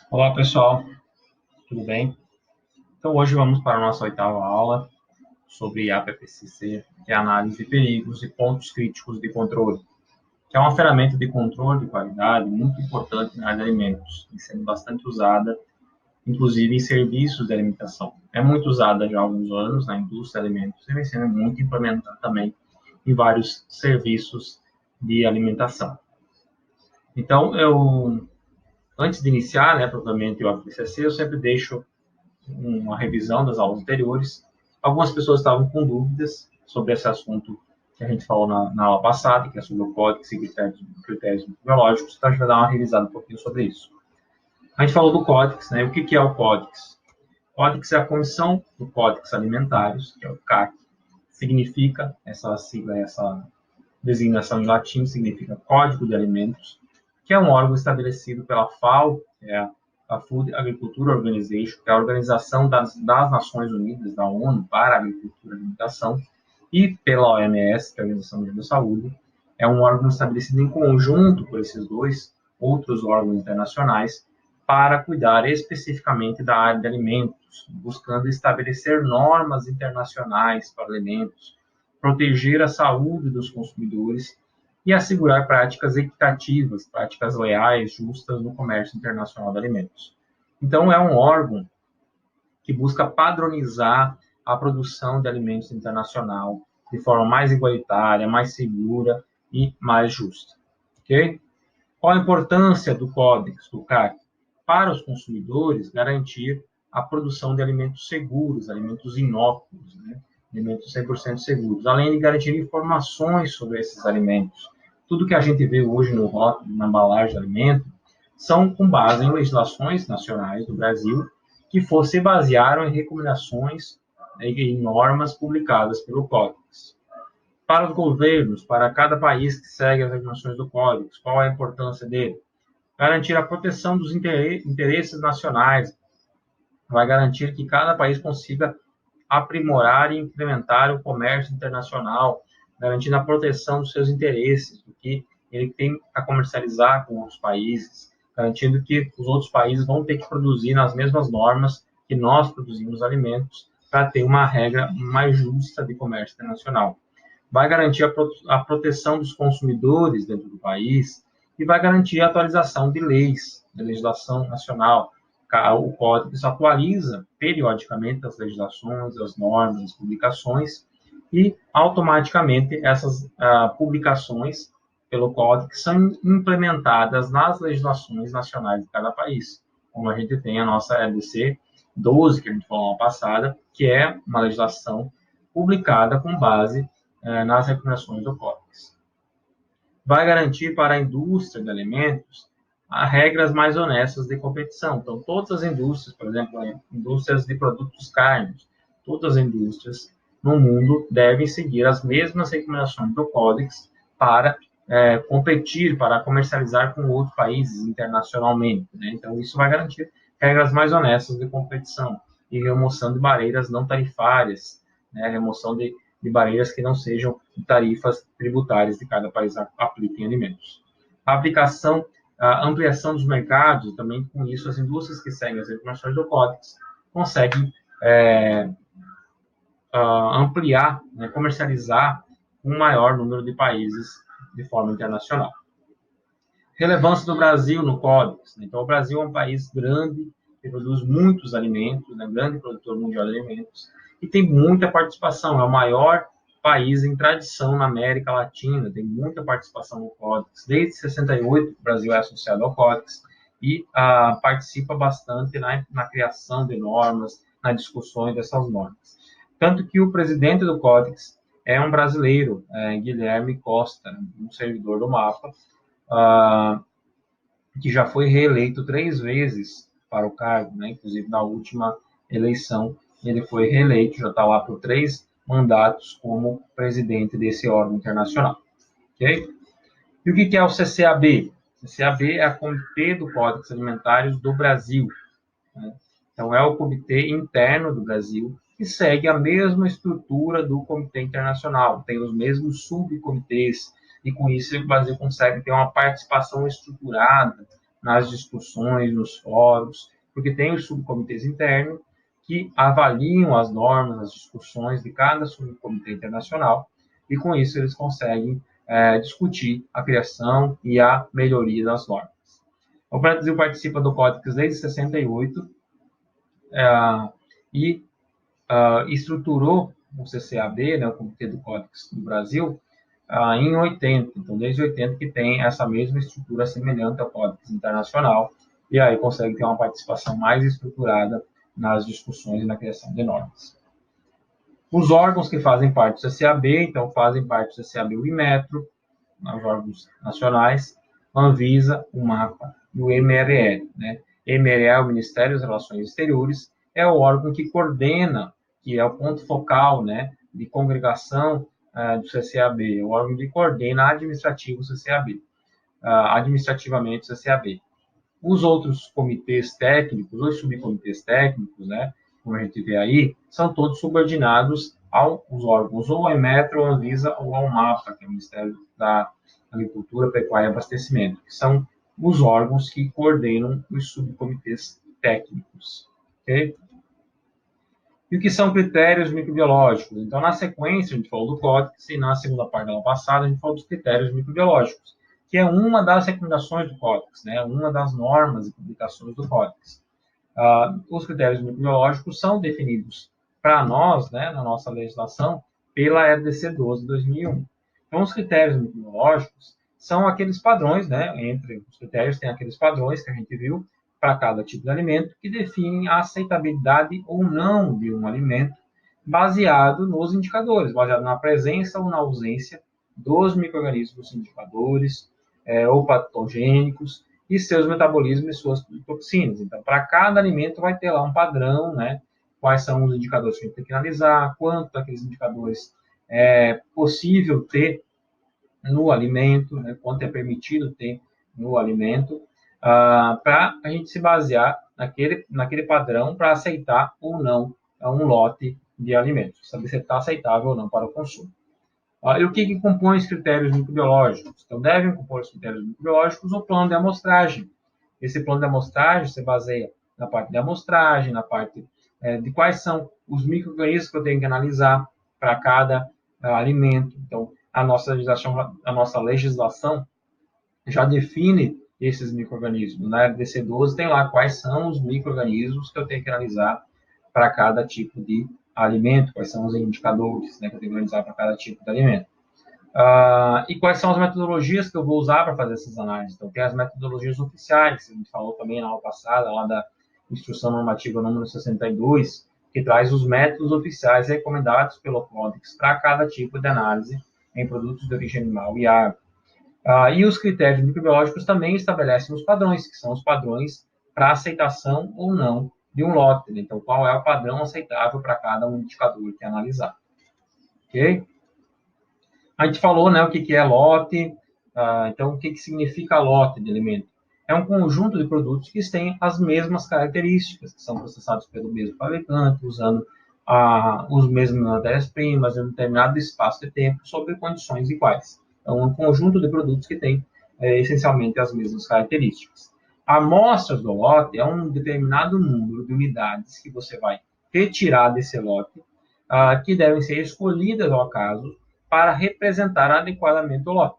Olá pessoal, tudo bem? Então hoje vamos para a nossa oitava aula sobre a APPCC, que é a análise de perigos e pontos críticos de controle, que é uma ferramenta de controle de qualidade muito importante na área de alimentos, e sendo bastante usada, inclusive em serviços de alimentação. É muito usada já há alguns anos na indústria de alimentos e vem sendo muito implementada também em vários serviços de alimentação. Então, antes de iniciar, propriamente o APPCC, eu sempre deixo uma revisão das aulas anteriores. Algumas pessoas estavam com dúvidas sobre esse assunto que a gente falou na aula passada, que é sobre o código e critérios biológicos, então a gente vai dar uma revisada um pouquinho sobre isso. A gente falou do Códex, né? O que é o Códex? O Códex é a Comissão do Códex Alimentários, que é o CAC, significa, essa sigla, essa designação em latim, significa Código de Alimentos, que é um órgão estabelecido pela FAO, que é a Food Agriculture Organization, que é a Organização das Nações Unidas, da ONU, para a Agricultura e Alimentação, e pela OMS, que é a Organização Mundial da Saúde. É um órgão estabelecido em conjunto por esses dois outros órgãos internacionais para cuidar especificamente da área de alimentos, buscando estabelecer normas internacionais para alimentos, proteger a saúde dos consumidores e assegurar práticas equitativas, práticas leais, justas no comércio internacional de alimentos. Então, é um órgão que busca padronizar a produção de alimentos internacional de forma mais igualitária, mais segura e mais justa. Ok? Qual a importância do Códex, do CAC? Para os consumidores, garantir a produção de alimentos seguros, alimentos inócuos, alimentos 100% seguros, além de garantir informações sobre esses alimentos. Tudo que a gente vê hoje no rótulo, na embalagem de alimento, são com base em legislações nacionais do Brasil que se basearam em recomendações e normas publicadas pelo Códex. Para os governos, para cada país que segue as recomendações do Código, qual é a importância dele? Garantir a proteção dos interesses nacionais, vai garantir que cada país consiga aprimorar e incrementar o comércio internacional, garantindo a proteção dos seus interesses, do que ele tem a comercializar com outros países, garantindo que os outros países vão ter que produzir nas mesmas normas que nós produzimos alimentos, para ter uma regra mais justa de comércio internacional. Vai garantir a proteção dos consumidores dentro do país e vai garantir a atualização de leis, de legislação nacional. O Código atualiza periodicamente as legislações, as normas, as publicações, e automaticamente essas publicações pelo Código são implementadas nas legislações nacionais de cada país. Como a gente tem a nossa LDC 12, que a gente falou na passada, que é uma legislação publicada com base nas recomendações do Códex. Vai garantir para a indústria de alimentos regras mais honestas de competição. Então, todas as indústrias, por exemplo, indústrias de produtos carnes, todas as indústrias no mundo devem seguir as mesmas recomendações do Códex para competir, para comercializar com outros países internacionalmente. Né? Então, isso vai garantir regras mais honestas de competição e remoção de barreiras não tarifárias, né? Remoção de barreiras que não sejam tarifas tributárias de cada país apliquem alimentos. A ampliação dos mercados, também com isso as indústrias que seguem as recomendações do Códex conseguem ampliar, né, comercializar um maior número de países de forma internacional. Relevância do Brasil no Códex. Então, o Brasil é um país grande, que produz muitos alimentos, né, grande produtor mundial de alimentos, e tem muita participação. É o maior país em tradição na América Latina, tem muita participação no Códex. Desde 68, o Brasil é associado ao Códex e participa bastante na criação de normas, nas discussões dessas normas. Tanto que o presidente do Códex é um brasileiro, Guilherme Costa, um servidor do MAPA, que já foi reeleito 3 vezes para o cargo, né? Inclusive na última eleição ele foi reeleito, já está lá por 3 mandatos como presidente desse órgão internacional. Ok? E o que é o CCAB? O CCAB é a Comitê do Códex Alimentários do Brasil. Né? Então, é o comitê interno do Brasil que segue a mesma estrutura do Comitê Internacional, tem os mesmos subcomitês, e com isso o Brasil consegue ter uma participação estruturada nas discussões, nos fóruns, porque tem os subcomitês internos que avaliam as normas, as discussões de cada subcomitê internacional, e com isso eles conseguem discutir a criação e a melhoria das normas. O Brasil participa do Códex desde 68 e estruturou o CCAB, né, o Comitê do Códex do Brasil, em 80. Então, desde 80 que tem essa mesma estrutura semelhante ao Códex Internacional, e aí consegue ter uma participação mais estruturada nas discussões e na criação de normas. Os órgãos que fazem parte do CCAB, então, fazem parte do CCAB o Inmetro, os órgãos nacionais, a Anvisa, o MAPA e o MRE. Né? MRE é o Ministério das Relações Exteriores, é o órgão que coordena, que é o ponto focal, né, de congregação do CCAB, o órgão que coordena administrativo do CCAB, administrativamente o CCAB. Os outros comitês técnicos, os subcomitês técnicos, né, como a gente vê aí, são todos subordinados aos órgãos, ou ao Inmetro, ou à Anvisa, ou ao MAPA, que é o Ministério da Agricultura, Pecuária e Abastecimento, que são os órgãos que coordenam os subcomitês técnicos. Okay? E o que são critérios microbiológicos? Então, na sequência, a gente falou do Códex, e na segunda parte da aula passada, a gente falou dos critérios microbiológicos, que é uma das recomendações do Códex, né? Uma das normas e publicações do Códex. Os critérios microbiológicos são definidos para nós, né, na nossa legislação, pela RDC 12 de 2001. Então, os critérios microbiológicos são aqueles padrões, né, entre os critérios tem aqueles padrões que a gente viu para cada tipo de alimento, que definem a aceitabilidade ou não de um alimento, baseado nos indicadores, baseado na presença ou na ausência dos micro-organismos indicadores ou patogênicos, e seus metabolismos e suas toxinas. Então, para cada alimento vai ter lá um padrão, né? Quais são os indicadores que a gente tem que analisar, quanto daqueles indicadores é possível ter no alimento, né? Quanto é permitido ter no alimento, para a gente se basear naquele padrão para aceitar ou não um lote de alimentos, saber se está aceitável ou não para o consumo. E o que compõe os critérios microbiológicos? Então, devem compor os critérios microbiológicos o plano de amostragem. Esse plano de amostragem se baseia na parte de amostragem, na parte de quais são os micro-organismos que eu tenho que analisar para cada alimento. Então, a nossa legislação já define esses micro-organismos. Na RDC 12 tem lá quais são os micro-organismos que eu tenho que analisar para cada tipo de alimento, quais são os indicadores, né, que eu tenho que analisar para cada tipo de alimento. E quais são as metodologias que eu vou usar para fazer essas análises. Então, tem as metodologias oficiais, que a gente falou também na aula passada, lá da Instrução Normativa número 62, que traz os métodos oficiais recomendados pelo Códex para cada tipo de análise em produtos de origem animal e água. E os critérios microbiológicos também estabelecem os padrões, que são os padrões para aceitação ou não de um lote. Né? Então, qual é o padrão aceitável para cada um indicador que é analisado. Ok? A gente falou, né, o que é lote. Então, o que significa lote de alimento? É um conjunto de produtos que têm as mesmas características, que são processados pelo mesmo fabricante, usando os mesmos matérias-primas em um determinado espaço de tempo, sob condições iguais. Então, um conjunto de produtos que tem essencialmente as mesmas características. Amostras do lote é um determinado número de unidades que você vai retirar desse lote, que devem ser escolhidas ao acaso para representar adequadamente o lote.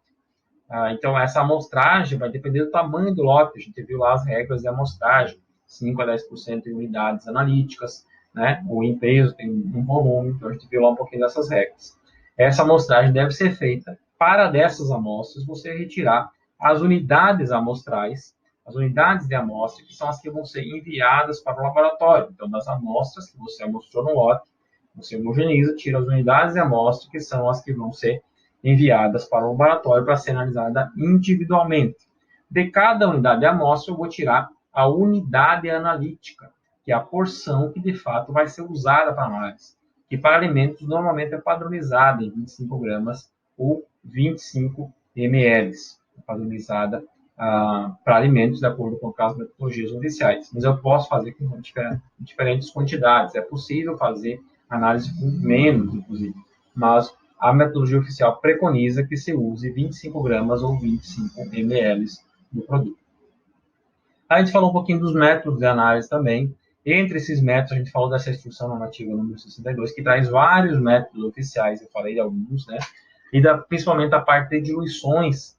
Então, essa amostragem vai depender do tamanho do lote. A gente viu lá as regras de amostragem, 5 a 10% em unidades analíticas, né? Ou em peso, tem um volume, então a gente viu lá um pouquinho dessas regras. Essa amostragem deve ser feita para dessas amostras você retirar as unidades amostrais, as unidades de amostra, que são as que vão ser enviadas para o laboratório. Então, das amostras que você amostrou no lote, você homogeneiza, tira as unidades de amostra, que são as que vão ser enviadas para o laboratório para ser analisada individualmente. De cada unidade de amostra, eu vou tirar a unidade analítica, que é a porção que, de fato, vai ser usada para análise, que para alimentos normalmente é padronizada em 25 gramas ou 25 ml, padronizada para alimentos de acordo com as metodologias oficiais. Mas eu posso fazer com diferentes quantidades, é possível fazer análise com menos, inclusive, mas a metodologia oficial preconiza que se use 25 gramas ou 25 ml do produto. A gente falou um pouquinho dos métodos de análise também. Entre esses métodos, a gente falou dessa instrução normativa número 62, que traz vários métodos oficiais, eu falei de alguns, né? E principalmente a parte de diluições,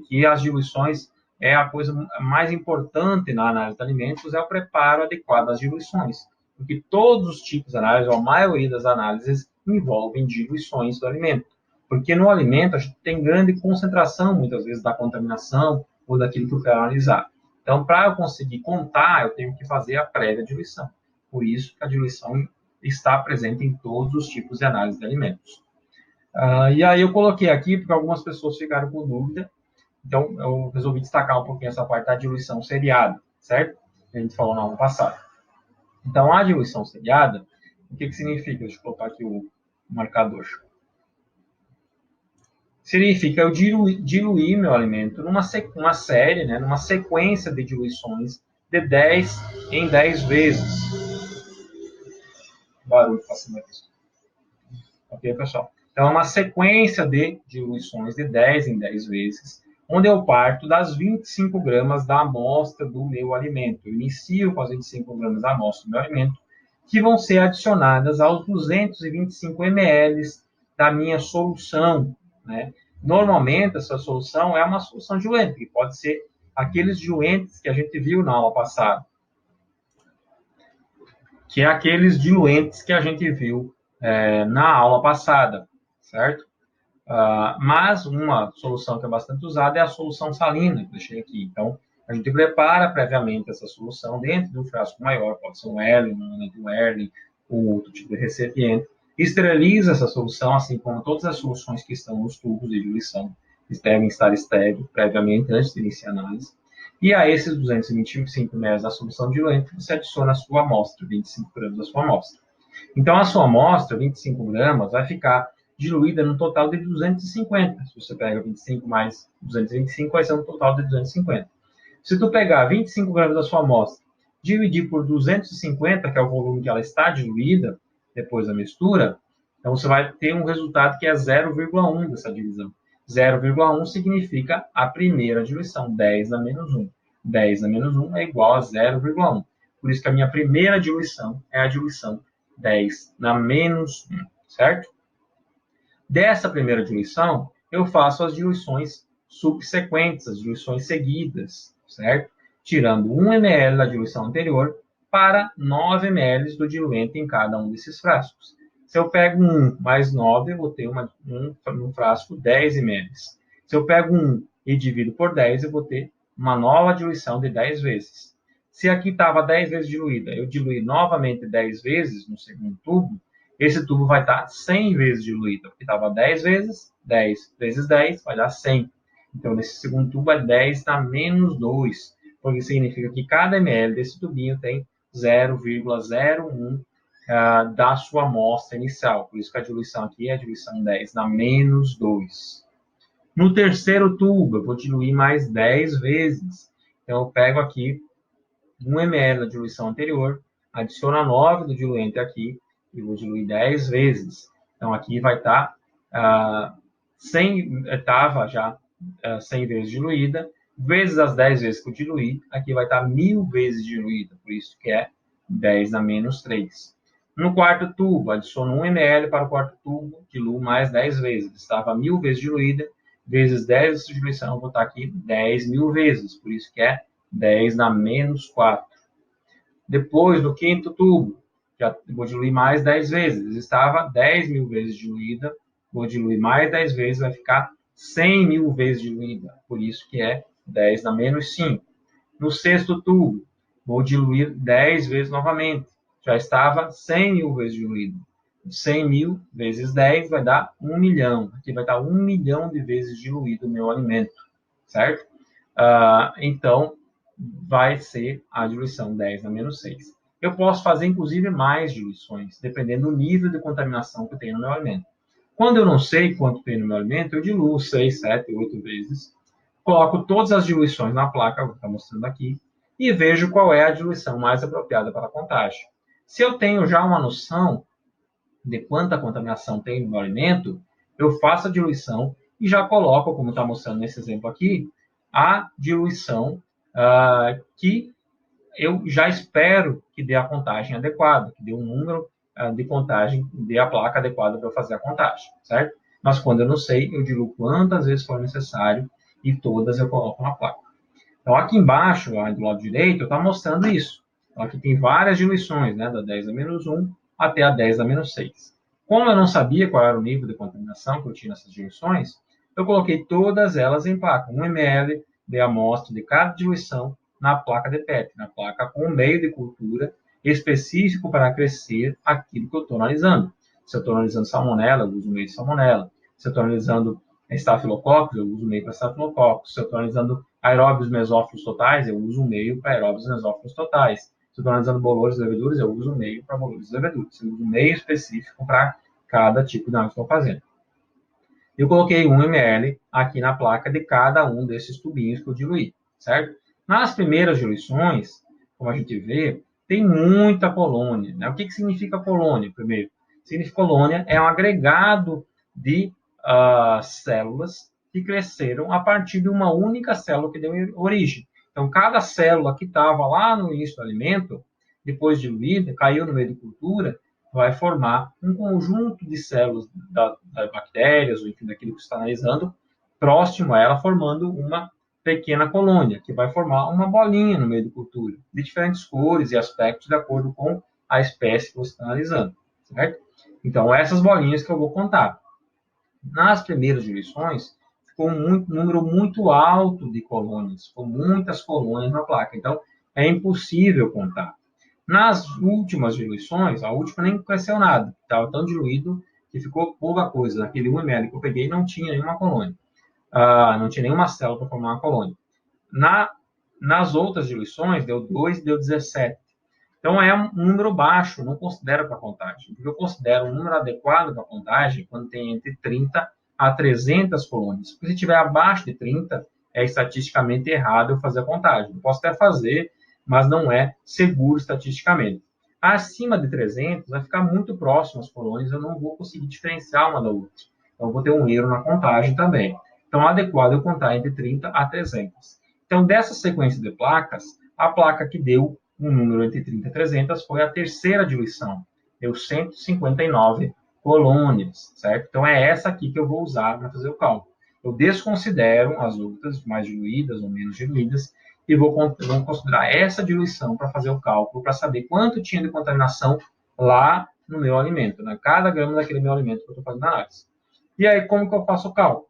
que as diluições é a coisa mais importante na análise de alimentos, é o preparo adequado das diluições. Porque todos os tipos de análise, ou a maioria das análises, envolvem diluições do alimento. Porque no alimento a gente tem grande concentração, muitas vezes, da contaminação ou daquilo que eu quero analisar. Então, para eu conseguir contar, eu tenho que fazer a prévia diluição. Por isso que a diluição está presente em todos os tipos de análise de alimentos. E aí eu coloquei aqui, porque algumas pessoas ficaram com dúvida, então eu resolvi destacar um pouquinho essa parte da diluição seriada, certo? Que a gente falou na aula passada. Então, a diluição seriada, o que significa? Deixa eu colocar aqui o marcador. Significa eu diluir meu alimento numa série, né, numa sequência de diluições de 10 em 10 vezes. Barulho passando aqui. Ok, pessoal? Então, é uma sequência de diluições de 10 em 10 vezes, onde eu parto das 25 gramas da amostra do meu alimento. Eu inicio com as 25 gramas da amostra do meu alimento, que vão ser adicionadas aos 225 ml da minha solução, né? Normalmente, essa solução é uma solução diluente, que pode ser aqueles diluentes que a gente viu na aula passada, que é aqueles diluentes que a gente viu na aula passada, certo? Mas uma solução que é bastante usada é a solução salina, que eu deixei aqui. Então, a gente prepara previamente essa solução dentro de um frasco maior, pode ser um Erlen, um Erlen, ou outro tipo de recipiente. Esteriliza essa solução, assim como todas as soluções que estão nos tubos de diluição, que devem estar estéreis previamente, antes de iniciar a análise. E a esses 225 ml da solução diluente, você adiciona a sua amostra, 25 gramas da sua amostra. Então, a sua amostra, 25 gramas, vai ficar diluída no total de 250. Se você pega 25 mais 225, vai ser um total de 250. Se tu pegar 25 gramas da sua amostra, dividir por 250, que é o volume que ela está diluída, depois da mistura, então você vai ter um resultado que é 0,1 dessa divisão. 0,1 significa a primeira diluição, 10 a menos 1. 10 a menos 1 é igual a 0,1. Por isso que a minha primeira diluição é a diluição 10 na menos 1, certo? Dessa primeira diluição, eu faço as diluições subsequentes, as diluições seguidas, certo? Tirando 1 ml da diluição anterior para 9 ml do diluente em cada um desses frascos. Se eu pego 1 mais 9, eu vou ter no frasco 10 ml. Se eu pego 1 e divido por 10, eu vou ter uma nova diluição de 10 vezes. Se aqui estava 10 vezes diluída, eu diluir novamente 10 vezes no segundo tubo, esse tubo vai estar 100 vezes diluído, porque estava 10 vezes, 10 vezes 10 vai dar 100. Então, nesse segundo tubo é 10 na menos 2, porque significa que cada ml desse tubinho tem 0,01 da sua amostra inicial. Por isso que a diluição aqui é a diluição 10 na menos 2. No terceiro tubo, eu vou diluir mais 10 vezes. Então, eu pego aqui 1 ml da diluição anterior, adiciono a 9 do diluente aqui, e vou diluir 10 vezes. Então, aqui vai estar 100, estava já 100 vezes diluída, vezes as 10 vezes que eu diluí, aqui vai estar 1000 vezes diluída, por isso que é 10 a menos 3. No quarto tubo, adiciono 1 ml para o quarto tubo, diluo mais 10 vezes. Estava 1000 vezes diluída, vezes 10 vezes de diluição, eu vou estar aqui 10.000 vezes, por isso que é 10 na menos 4. Depois, no quinto tubo, já vou diluir mais 10 vezes. Estava 10.000 vezes diluída, vou diluir mais 10 vezes, vai ficar 100.000 vezes diluída. Por isso que é 10 na menos 5. No sexto tubo, vou diluir 10 vezes novamente. Já estava 100.000 vezes diluído. 100.000 vezes 10 vai dar 1 milhão. Aqui vai dar 1 milhão de vezes diluído o meu alimento, certo? Então, vai ser a diluição 10 na menos 6. Eu posso fazer, inclusive, mais diluições, dependendo do nível de contaminação que eu tenho no meu alimento. Quando eu não sei quanto tem no meu alimento, eu diluo 6, 7, 8 vezes, coloco todas as diluições na placa, que está mostrando aqui, e vejo qual é a diluição mais apropriada para a contagem. Se eu tenho já uma noção de quanta contaminação tem no meu alimento, eu faço a diluição e já coloco, como está mostrando nesse exemplo aqui, a diluição que eu já espero que dê a contagem adequada, que dê um número de contagem, dê a placa adequada para eu fazer a contagem, certo? Mas quando eu não sei, eu diluo quantas vezes for necessário e todas eu coloco na placa. Então, aqui embaixo, lá do lado direito, está mostrando isso. Então, aqui tem várias diluições, né, da 10 a menos 1 até a 10 a menos 6. Como eu não sabia qual era o nível de contaminação que eu tinha nessas diluições, eu coloquei todas elas em placa, 1 ml de amostra de cada diluição na placa de PET, na placa com meio de cultura específico para crescer aquilo que eu estou analisando. Se eu estou analisando salmonela, eu uso meio de salmonela. Se eu estou analisando estafilococcus, eu uso meio para estafilococcus. Se eu estou analisando aeróbios mesófilos totais, eu uso meio para aeróbios mesófilos totais. Se eu estou analisando bolores e leveduras, eu uso meio para bolores e leveduras. Eu uso meio específico para cada tipo de análise que eu estou fazendo. Eu coloquei 1 ml aqui na placa de cada um desses tubinhos que eu diluí, certo? Nas primeiras diluições, como a gente vê, tem muita colônia, né? O que significa colônia, primeiro? Significa colônia é um agregado de células que cresceram a partir de uma única célula que deu origem. Então, cada célula que estava lá no início do alimento, depois diluída, caiu no meio de cultura, vai formar um conjunto de células das bactérias, ou enfim, daquilo que você está analisando, próximo a ela, formando uma pequena colônia, que vai formar uma bolinha no meio da cultura, de diferentes cores e aspectos, de acordo com a espécie que você está analisando, certo? Então, essas bolinhas que eu vou contar. Nas primeiras diluições, ficou um número muito alto de colônias, ficou muitas colônias na placa, então é impossível contar. Nas últimas diluições, a última nem cresceu nada, estava tão diluído que ficou pouca coisa. Naquele 1 ml que eu peguei, não tinha nenhuma colônia, não tinha nenhuma célula para formar uma colônia. Nas outras diluições, deu 2, deu 17. Então, é um número baixo, não considero para contagem. Porque eu considero um número adequado para contagem quando tem entre 30 a 300 colônias. Porque se tiver abaixo de 30, é estatisticamente errado eu fazer a contagem. Eu posso até fazer, mas não é seguro estatisticamente. Acima de 300, vai ficar muito próximo às colônias, eu não vou conseguir diferenciar uma da outra. Então, eu vou ter um erro na contagem também. Então, é adequado eu contar entre 30 a 300. Então, dessa sequência de placas, a placa que deu um número entre 30 e 300 foi a terceira diluição. Deu 159 colônias, certo? Então, é essa aqui que eu vou usar para fazer o cálculo. Eu desconsidero as outras mais diluídas ou menos diluídas e vou considerar essa diluição para fazer o cálculo, para saber quanto tinha de contaminação lá no meu alimento, né? Cada grama daquele meu alimento que eu estou fazendo a análise. E aí, como que eu faço o cálculo?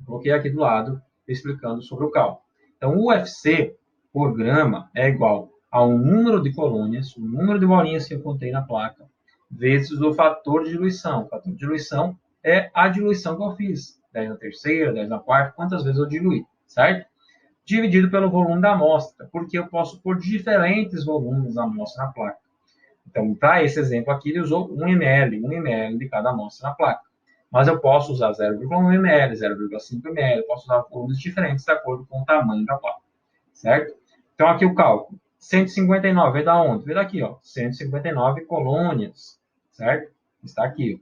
Coloquei aqui do lado, explicando sobre o cálculo. Então, o UFC por grama é igual ao número de colônias, o número de bolinhas que eu contei na placa, vezes o fator de diluição. O fator de diluição é a diluição que eu fiz. 10 na terceira, 10 na quarta, quantas vezes eu diluí, certo? Dividido pelo volume da amostra, porque eu posso pôr diferentes volumes da amostra na placa. Então, para esse exemplo aqui, ele usou 1 ml, 1 ml de cada amostra na placa. Mas eu posso usar 0,1 ml, 0,5 ml, eu posso usar volumes diferentes de acordo com o tamanho da placa, certo? Então, aqui o cálculo. 159 veio da onde? Veio daqui, ó. 159 colônias, certo? Está aqui.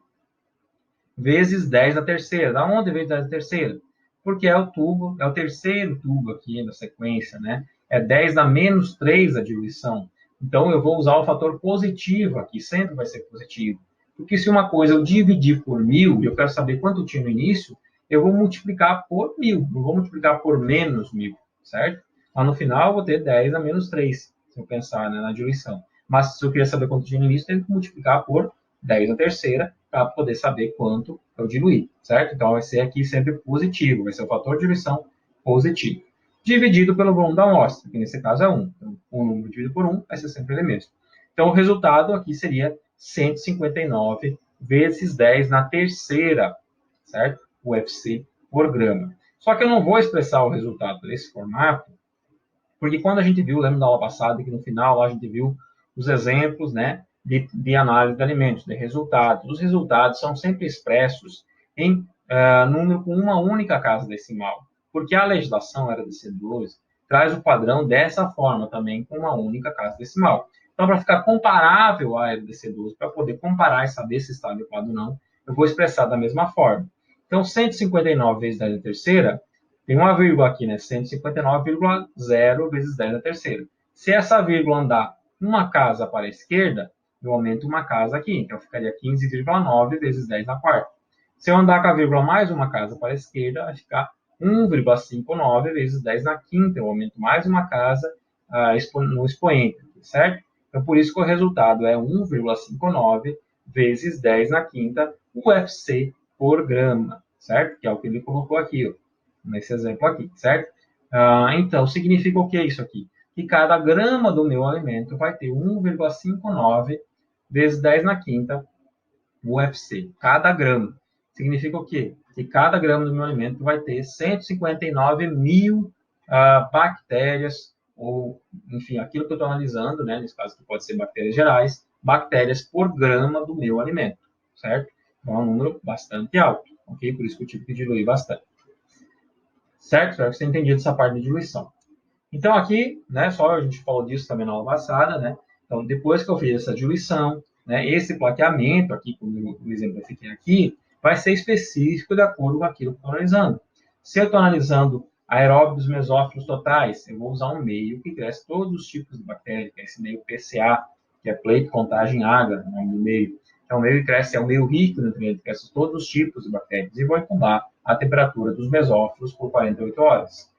Vezes 10 na terceira. Da onde veio 10 na terceira? Porque é o tubo, é o terceiro tubo aqui na sequência, né? É 10 na menos 3 a diluição. Então, eu vou usar o fator positivo aqui, sempre vai ser positivo. Porque se uma coisa eu dividir por 1.000, e eu quero saber quanto tinha no início, eu vou multiplicar por 1.000, não vou multiplicar por menos 1.000, certo? Mas no final eu vou ter 10 a menos 3, se eu pensar, né, na diluição. Mas se eu queria saber quanto tinha no início, eu tenho que multiplicar por 10 na terceira, para poder saber quanto eu diluí, certo? Então, vai ser aqui sempre positivo, vai ser o fator de diluição positivo. Dividido pelo volume da amostra, que nesse caso é 1. Então, o número dividido por 1 vai ser sempre ele mesmo. Então, o resultado aqui seria 159 vezes 10 na terceira, certo? UFC por grama. Só que eu não vou expressar o resultado desse formato, porque quando a gente viu, lembra da aula passada, que no final a gente viu os exemplos, né, de análise de alimentos, de resultados. Os resultados são sempre expressos em número com uma única casa decimal, porque a legislação era DC12 traz o padrão dessa forma também, com uma única casa decimal. Então, para ficar comparável à DC12, para poder comparar e saber se está adequado ou não, eu vou expressar da mesma forma. Então, 159 vezes 10 na terceira Tem uma vírgula aqui, né? 159,0 vezes 10 na terceira. Se essa vírgula andar uma casa para a esquerda, eu aumento uma casa aqui. Então, ficaria 15,9 vezes 10 na quarta. Se eu andar com a vírgula mais uma casa para a esquerda, vai ficar 1,59 vezes 10 na quinta. Eu aumento mais uma casa no expoente, certo? Então, por isso que o resultado é 1,59 vezes 10 na quinta UFC por grama, certo? Que é o que ele colocou aqui, ó, nesse exemplo aqui, certo? Então, significa o que é isso aqui? Que cada grama do meu alimento vai ter 1,59 vezes 10 na quinta UFC. Cada grama. Significa o quê? Que cada grama do meu alimento vai ter 159 mil bactérias, ou, enfim, aquilo que eu estou analisando, né, nesse caso que pode ser bactérias gerais, bactérias por grama do meu alimento, certo? Então, é um número bastante alto, ok? Por isso que eu tive que diluir bastante. Certo? Espero que você tenha entendido essa parte de diluição. Então, aqui, né, só a gente falou disso também na aula passada, né? Então, depois que eu fiz essa diluição, né, esse plaqueamento aqui, como o exemplo eu fiquei aqui, vai ser específico de acordo com aquilo que eu estou analisando. Se eu estou analisando aeróbios mesófilos totais, eu vou usar um meio que cresce todos os tipos de bactérias, que é esse meio PCA, que é pleito, contagem, agar, o nome do meio. Então, o meio que cresce é um meio rico em nutrientes, cresce todos os tipos de bactérias, e vou incubar a temperatura dos mesófilos por 48 horas.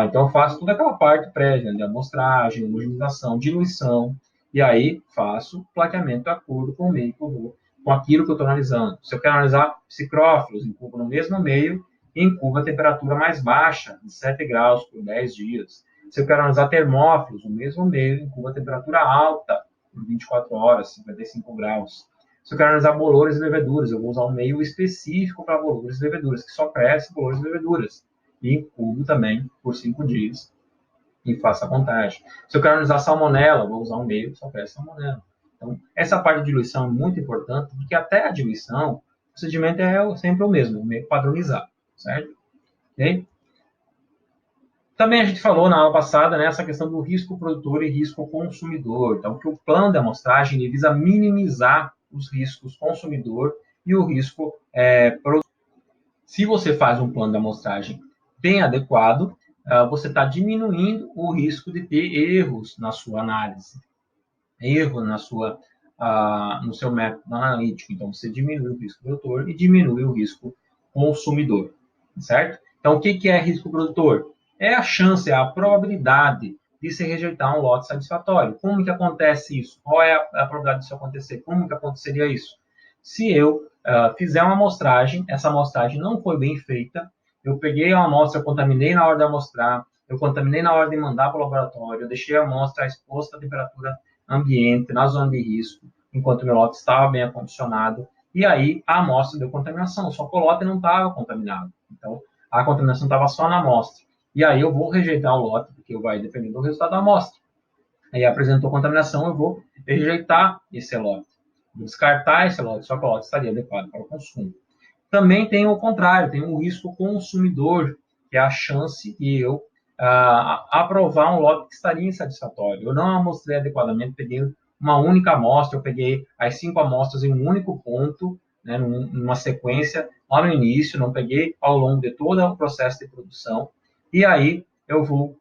Então, eu faço toda aquela parte prévia, de amostragem, homogenização, diluição, e aí faço plaqueamento de acordo com o meio que eu vou, com aquilo que eu estou analisando. Se eu quero analisar psicrófilos, incubo no mesmo meio, e incubo a temperatura mais baixa, de 7 graus por 10 dias. Se eu quero analisar termófilos, no mesmo meio, incubo a temperatura alta, por 24 horas, 55 graus. Se eu quero analisar bolores e leveduras, eu vou usar um meio específico para bolores e leveduras, que só cresce bolores e leveduras. E incubo também por 5 dias e faço a contagem. Se eu quero analisar salmonela, vou usar um meio que só cresce salmonela. Então, essa parte de diluição é muito importante, porque até a diluição, o procedimento é sempre o mesmo, meio padronizado, certo? Okay? Também a gente falou na aula passada, né, essa questão do risco produtor e risco consumidor. Então, que o plano de amostragem visa minimizar os riscos consumidor e o risco produtor. Se você faz um plano de amostragem bem adequado, você está diminuindo o risco de ter erros na sua análise, erro no seu método analítico. Então, você diminui o risco produtor e diminui o risco consumidor, certo? Então, o que é risco produtor? É a chance, é a probabilidade de se rejeitar um lote satisfatório. Como que acontece isso? Qual é a probabilidade disso acontecer? Como que aconteceria isso? Se eu fizer uma amostragem, essa amostragem não foi bem feita, eu peguei a amostra, eu contaminei na hora de amostrar, eu contaminei na hora de mandar para o laboratório, eu deixei a amostra exposta à temperatura ambiente, na zona de risco, enquanto o meu lote estava bem acondicionado, e aí a amostra deu contaminação, só que o lote não estava contaminado. Então, a contaminação estava só na amostra. E aí eu vou rejeitar o lote, porque vai depender do resultado da amostra. Aí apresentou contaminação, eu vou rejeitar esse lote. Vou descartar esse lote, só que o lote estaria adequado para o consumo. Também tem o contrário, tem o risco consumidor, que é a chance de eu aprovar um lote que estaria insatisfatório. Eu não amostrei adequadamente, peguei uma única amostra, eu peguei as 5 amostras em um único ponto, né, numa sequência, lá no início, não peguei ao longo de todo o processo de produção, e aí eu vou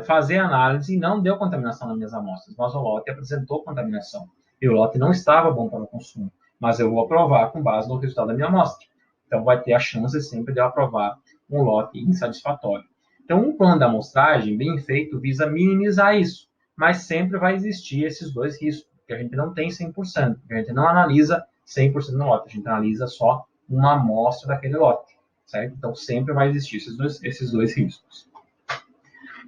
fazer a análise e não deu contaminação nas minhas amostras, mas o lote apresentou contaminação, e o lote não estava bom para o consumo, mas eu vou aprovar com base no resultado da minha amostra. Então, vai ter a chance sempre de eu aprovar um lote insatisfatório. Então, um plano de amostragem bem feito visa minimizar isso, mas sempre vai existir esses dois riscos, porque a gente não tem 100%, porque a gente não analisa 100% do lote, a gente analisa só uma amostra daquele lote, certo? Então, sempre vai existir esses dois riscos.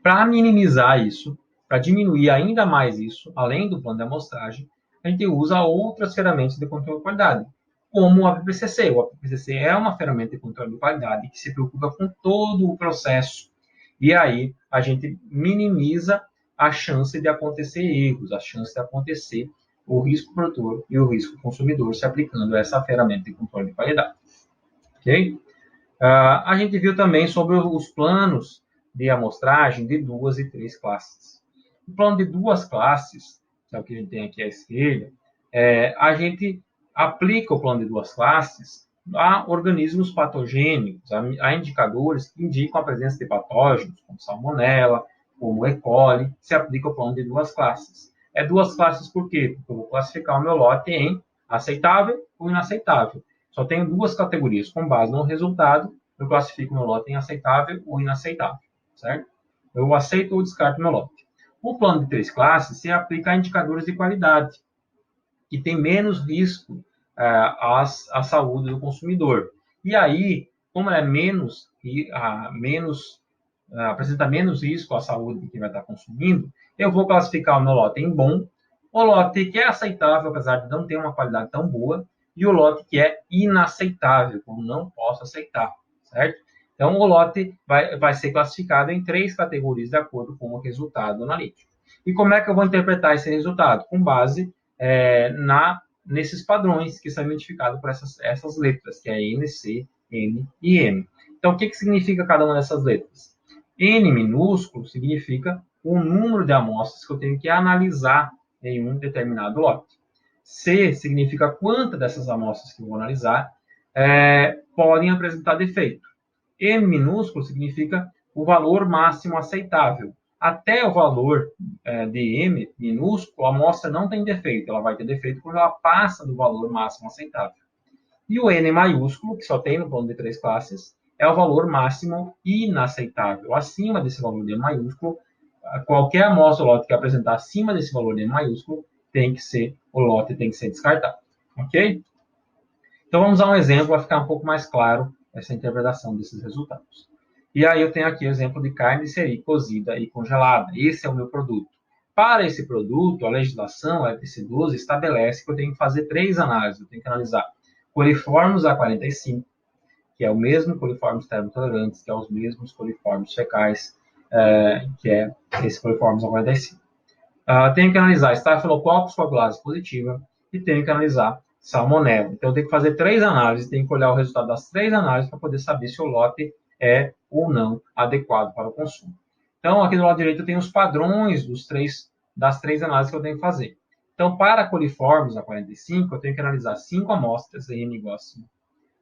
Para minimizar isso, para diminuir ainda mais isso, além do plano de amostragem, a gente usa outras ferramentas de controle de qualidade, como o APPCC. O APPCC é uma ferramenta de controle de qualidade que se preocupa com todo o processo. E aí a gente minimiza a chance de acontecer erros, a chance de acontecer o risco produtor e o risco consumidor se aplicando essa ferramenta de controle de qualidade. Ok? A gente viu também sobre os planos de amostragem de 2 e 3 classes. O plano de 2 classes, que é o que a gente tem aqui à esquerda, a gente aplica o plano de 2 classes há organismos patogênicos, há indicadores que indicam a presença de patógenos, como salmonela, como E. coli, se aplica o plano de duas classes. É duas classes por quê? Porque eu vou classificar o meu lote em aceitável ou inaceitável. Só tenho duas categorias. Com base no resultado, eu classifico o meu lote em aceitável ou inaceitável, certo? Eu aceito ou descarto o meu lote. O plano de três classes se aplica a indicadores de qualidade, que tem menos risco à saúde do consumidor. E aí, como é apresenta menos risco à saúde de quem vai estar consumindo, eu vou classificar o meu lote em bom, o lote que é aceitável, apesar de não ter uma qualidade tão boa, e o lote que é inaceitável, como não posso aceitar, certo? Então, o lote vai ser classificado em três categorias de acordo com o resultado analítico. E como é que eu vou interpretar esse resultado? Com base nesses padrões que são identificados por essas letras, que é N, C, M e M. Então, o que significa cada uma dessas letras? N minúsculo significa o número de amostras que eu tenho que analisar em um determinado lote. C significa quantas dessas amostras que eu vou analisar podem apresentar defeito. M minúsculo significa o valor máximo aceitável. Até o valor de M minúsculo, a amostra não tem defeito. Ela vai ter defeito quando ela passa do valor máximo aceitável. E o N maiúsculo, que só tem no plano de três classes, é o valor máximo inaceitável. Acima desse valor de N maiúsculo, qualquer amostra ou lote que apresentar acima desse valor de N maiúsculo, o lote tem que ser descartado. Ok? Então vamos a um exemplo para ficar um pouco mais claro essa interpretação desses resultados. E aí eu tenho aqui o exemplo de carne de seri cozida e congelada. Esse é o meu produto. Para esse produto, a legislação, a LTC12, estabelece que eu tenho que fazer três análises. Eu tenho que analisar coliformes A45, que é o mesmo coliformes termotolerantes, que é os mesmos coliformes fecais, que é esse coliformes A45. Tenho que analisar Staphylococcus coagulase positiva e tenho que analisar salmonela. Então, eu tenho que fazer três análises, tenho que olhar o resultado das três análises para poder saber se o lote é ou não adequado para o consumo. Então, aqui do lado direito eu tenho os padrões das três análises que eu tenho que fazer. Então, para coliformes A45, eu tenho que analisar 5 amostras, N igual a 5.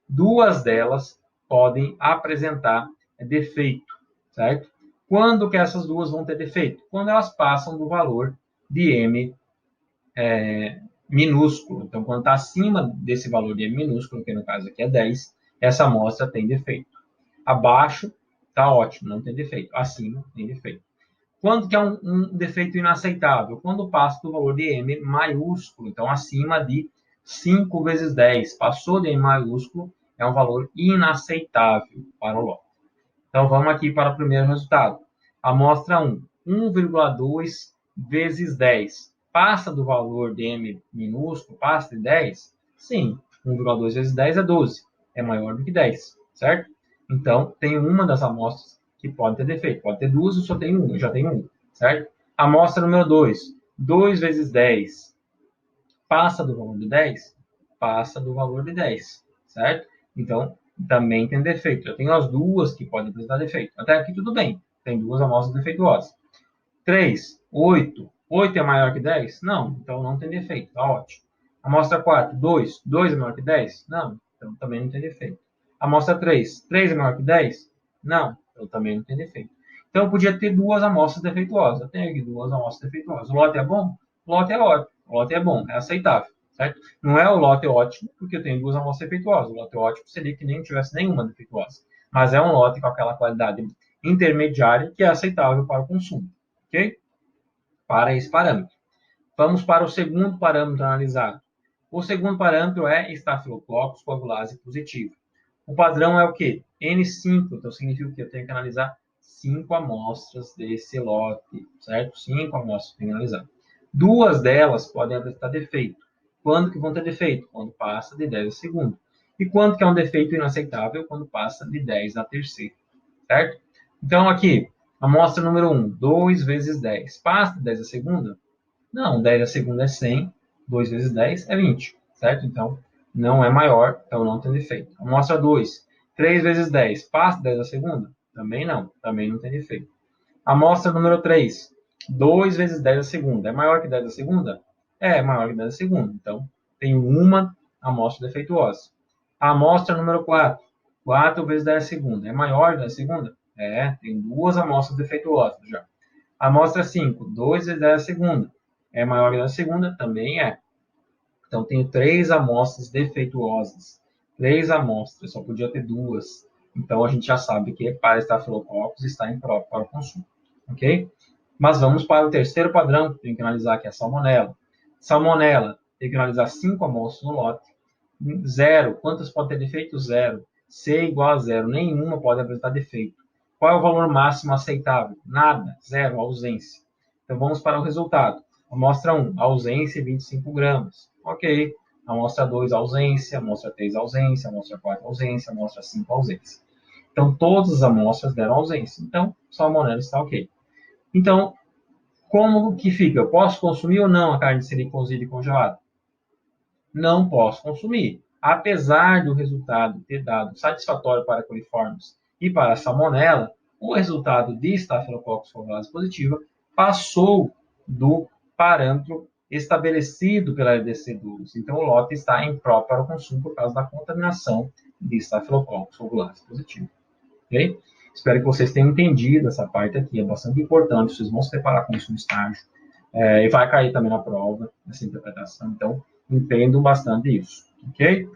Duas delas podem apresentar defeito, certo? Quando que essas duas vão ter defeito? Quando elas passam do valor de M minúsculo. Então, quando está acima desse valor de M minúsculo, que no caso aqui é 10, essa amostra tem defeito. Abaixo, está ótimo, não tem defeito. Acima, tem defeito. Quando que é um defeito inaceitável? Quando passa do valor de M maiúsculo, então acima de 5 vezes 10. Passou de M maiúsculo, é um valor inaceitável para o lote. Então, vamos aqui para o primeiro resultado. Amostra 1, 1,2 vezes 10. Passa do valor de M minúsculo, passa de 10? Sim, 1,2 vezes 10 é 12. É maior do que 10, certo? Então, tem uma das amostras que pode ter defeito. Pode ter duas, eu já tenho uma, certo? Amostra número 2, 2 vezes 10. Passa do valor de 10? Passa do valor de 10, certo? Então, também tem defeito. Eu tenho as duas que podem apresentar defeito. Até aqui tudo bem. Tem duas amostras defeituosas. 3, 8. 8 é maior que 10? Não. Então não tem defeito. Tá ótimo. Amostra 4, 2. 2 é maior que 10? Não. Então também não tem defeito. Amostra 3. 3 é maior que 10? Não. Então também não tem defeito. Então eu podia ter duas amostras defeituosas. Eu tenho aqui duas amostras defeituosas. O lote é bom? O lote é ótimo. O lote é bom. É aceitável. Certo? Não é o lote ótimo, porque eu tenho duas amostras defeituosas. O lote ótimo seria que nem tivesse nenhuma defeituosa. Mas é um lote com aquela qualidade intermediária que é aceitável para o consumo. Ok? Para esse parâmetro. Vamos para o segundo parâmetro analisado. O segundo parâmetro é Staphylococcus coagulase positivo. O padrão é o quê? N5, então significa que eu tenho que analisar 5 amostras desse lote, certo? 5 amostras tenho que analisar. Duas delas podem apresentar defeito. Quando que vão ter defeito? Quando passa de 10 a segunda. E quando que é um defeito inaceitável? Quando passa de 10 a terceira, certo? Então, aqui, amostra número 1, 2 vezes 10. Passa de 10 a segunda? Não, 10 a segunda é 100, 2 vezes 10 é 20, certo? Então, não é maior, então não tem defeito. Amostra 2, 3 vezes 10, passa 10 a segunda? Também não tem defeito. Amostra número 3, 2 vezes 10 a segunda, é maior que 10 a segunda? É maior que 10 a segunda, então tem uma amostra defeituosa. A amostra número 4. 4 vezes 10 segunda. É maior que 10 segunda? É, tem duas amostras defeituosas já. Amostra 5. 2 vezes 10 segunda. É maior que 10 segunda? Também é. Então, tenho 3 amostras defeituosas. 3 amostras, só podia ter 2. Então, a gente já sabe que para estafilococcus está impróprio para o consumo. Ok? Mas vamos para o terceiro padrão, que tem que analisar, que é a salmonela. Salmonela, tem que analisar 5 amostras no lote. 0, quantas pode ter defeito? 0. C igual a 0, nenhuma pode apresentar defeito. Qual é o valor máximo aceitável? Nada, 0, ausência. Então, vamos para o resultado. Amostra 1, ausência 25 gramas. Ok. Amostra 2, ausência. Amostra 3, ausência. Amostra 4, ausência. Amostra 5, ausência. Então, todas as amostras deram ausência. Então, salmonela está ok. Então, como que fica? Eu posso consumir ou não a carne de siri cozida e congelada? Não posso consumir. Apesar do resultado ter dado satisfatório para coliformes e para a salmonela, o resultado de Staphylococcus aureus positiva passou do parâmetro estabelecido pela EDC12. Então, o lote está impróprio para o consumo por causa da contaminação de Staphylococcus aureus positivo. Ok? Espero que vocês tenham entendido essa parte aqui, é bastante importante, vocês vão se preparar com isso no estágio, e vai cair também na prova, essa interpretação, então entendam bastante isso, ok?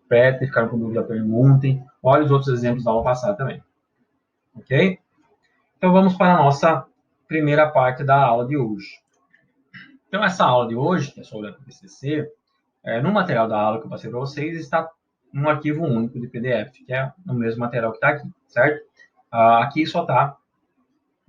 Petem, ficaram com dúvida, perguntem, olhem os outros exemplos da aula passada também, ok? Então vamos para a nossa primeira parte da aula de hoje. Então essa aula de hoje, que é sobre a PCC, no material da aula que eu passei para vocês, está um arquivo único de PDF, que é o mesmo material que está aqui, certo? Aqui só está,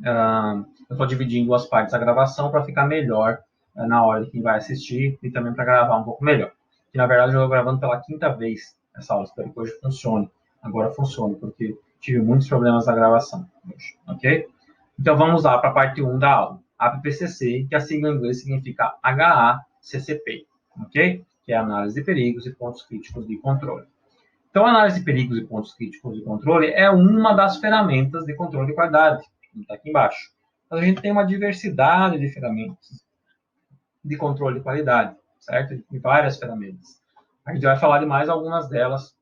eu estou dividindo em duas partes a gravação para ficar melhor na hora de quem vai assistir e também para gravar um pouco melhor. Que na verdade eu estou gravando pela quinta vez essa aula, espero que hoje funcione. Agora funcione, porque tive muitos problemas na gravação hoje, ok? Então vamos lá para a parte 1 da aula. APPCC, que a sigla em inglês significa HACCP, ok? Que é a análise de perigos e pontos críticos de controle. Então, a análise de perigos e pontos críticos de controle é uma das ferramentas de controle de qualidade, que está aqui embaixo. Então, a gente tem uma diversidade de ferramentas de controle de qualidade, certo? De várias ferramentas. A gente vai falar de mais algumas delas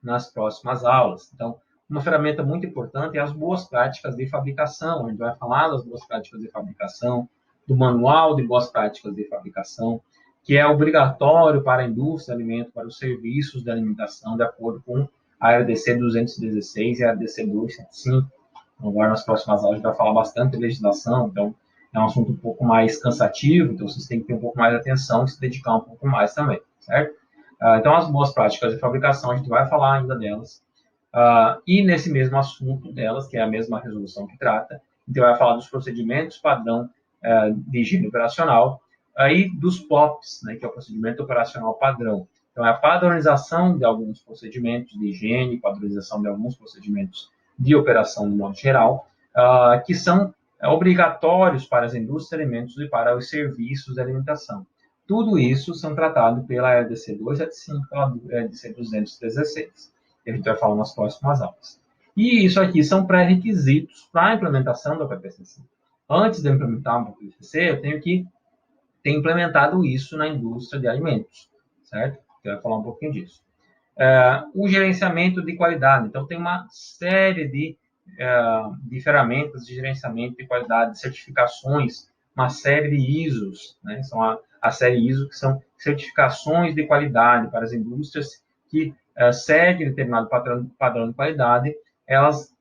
nas próximas aulas. Então, uma ferramenta muito importante é as boas práticas de fabricação. A gente vai falar das boas práticas de fabricação, do manual de boas práticas de fabricação, que é obrigatório para a indústria de alimentos, para os serviços de alimentação, de acordo com a RDC 216 e a RDC 275. Agora, nas próximas aulas, a gente vai falar bastante de legislação, então é um assunto um pouco mais cansativo, então vocês têm que ter um pouco mais de atenção e se dedicar um pouco mais também, certo? Então, as boas práticas de fabricação, a gente vai falar ainda delas. E nesse mesmo assunto delas, que é a mesma resolução que trata, a gente vai falar dos procedimentos padrão de higiene operacional e dos POPs, né, que é o procedimento operacional padrão. Então, é a padronização de alguns procedimentos de higiene, padronização de alguns procedimentos de operação de modo geral, que são obrigatórios para as indústrias de alimentos e para os serviços de alimentação. Tudo isso são tratados pela RDC 275 e pela RDC 216, que a gente vai falar nas próximas aulas. E isso aqui são pré-requisitos para a implementação da PPCC. Antes de implementar uma PPCC, eu tenho que ter implementado isso na indústria de alimentos, certo? Eu vou falar um pouquinho disso. O gerenciamento de qualidade. Então, tem uma série de ferramentas de gerenciamento de qualidade, de certificações, uma série de ISOs, né? São a série ISO, que são certificações de qualidade para as indústrias que seguem determinado padrão de qualidade, elas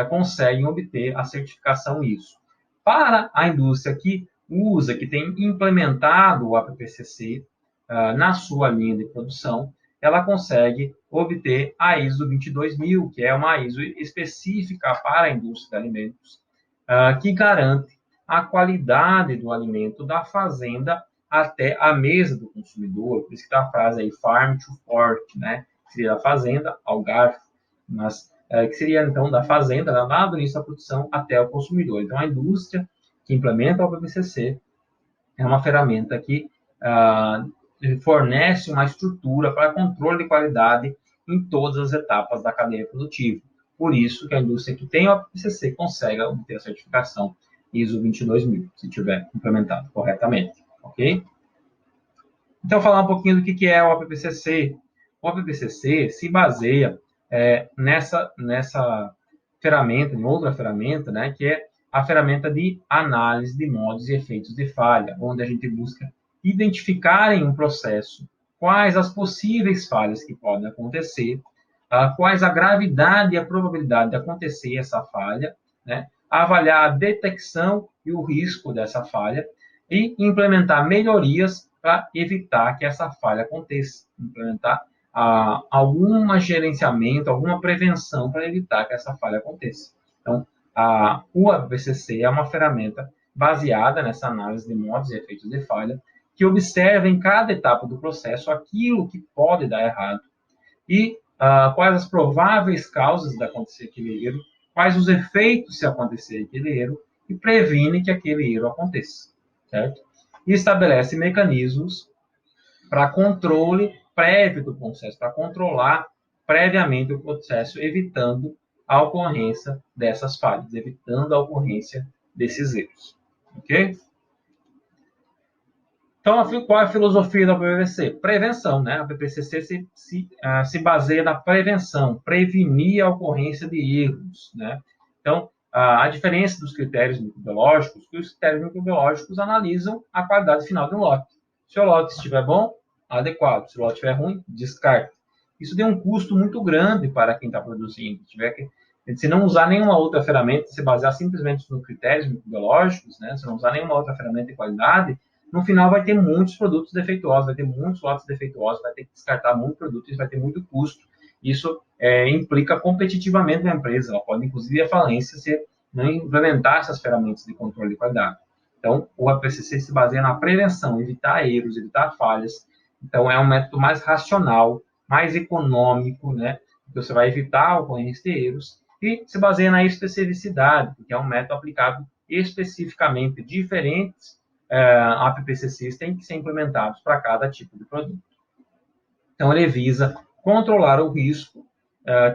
conseguem obter a certificação ISO. Para a indústria que usa, que tem implementado o APPCC na sua linha de produção, ela consegue obter a ISO 22000, que é uma ISO específica para a indústria de alimentos, que garante a qualidade do alimento da fazenda até a mesa do consumidor. Por isso que está a frase aí, farm to fork, né? Que seria da fazenda ao garfo, mas que seria, então, da fazenda, lá do início da produção até o consumidor. Então, a indústria que implementa o PPCC é uma ferramenta que fornece uma estrutura para controle de qualidade em todas as etapas da cadeia produtiva. Por isso que a indústria que tem o PPCC consegue obter a certificação ISO 22000, se tiver implementado corretamente, ok? Então, falar um pouquinho do que é o APPCC. o APPCC se baseia nessa ferramenta, em outra ferramenta, né, que é a ferramenta de análise de modos e efeitos de falha, onde a gente busca identificar em um processo quais as possíveis falhas que podem acontecer, quais a gravidade e a probabilidade de acontecer essa falha, né, avaliar a detecção e o risco dessa falha e implementar melhorias para evitar que essa falha aconteça, implementar algum gerenciamento, alguma prevenção para evitar que essa falha aconteça. Então, o APPCC é uma ferramenta baseada nessa análise de modos e efeitos de falha, que observa em cada etapa do processo aquilo que pode dar errado e quais as prováveis causas de acontecer aquele erro, quais os efeitos se acontecer aquele erro e previne que aquele erro aconteça, certo? E estabelece mecanismos para controle prévio do processo, para controlar previamente o processo, evitando a ocorrência dessas falhas, evitando a ocorrência desses erros. Ok? Então, qual é a filosofia da APPCC? Prevenção, né? A APPCC se baseia na prevenção, prevenir a ocorrência de erros, né? Então, a diferença dos critérios microbiológicos, que os critérios microbiológicos analisam a qualidade final de um lote. Se o lote estiver bom, adequado. Se o lote estiver ruim, descarta. Isso tem um custo muito grande para quem está produzindo. Se não usar nenhuma outra ferramenta, se basear simplesmente nos critérios microbiológicos, né? Se não usar nenhuma outra ferramenta de qualidade, no final vai ter muitos produtos defeituosos, vai ter muitos lotes defeituosos, vai ter que descartar muito produto, isso vai ter muito custo. Isso implica competitivamente na empresa, ela pode inclusive ir à falência se não implementar essas ferramentas de controle de qualidade. Então, o APPCC se baseia na prevenção, evitar erros, evitar falhas. Então, é um método mais racional, mais econômico, né? Você vai evitar a ocorrência de erros e se baseia na especificidade, porque é um método aplicado especificamente diferentes APPCCs têm que ser implementados para cada tipo de produto. Então, ele visa controlar o risco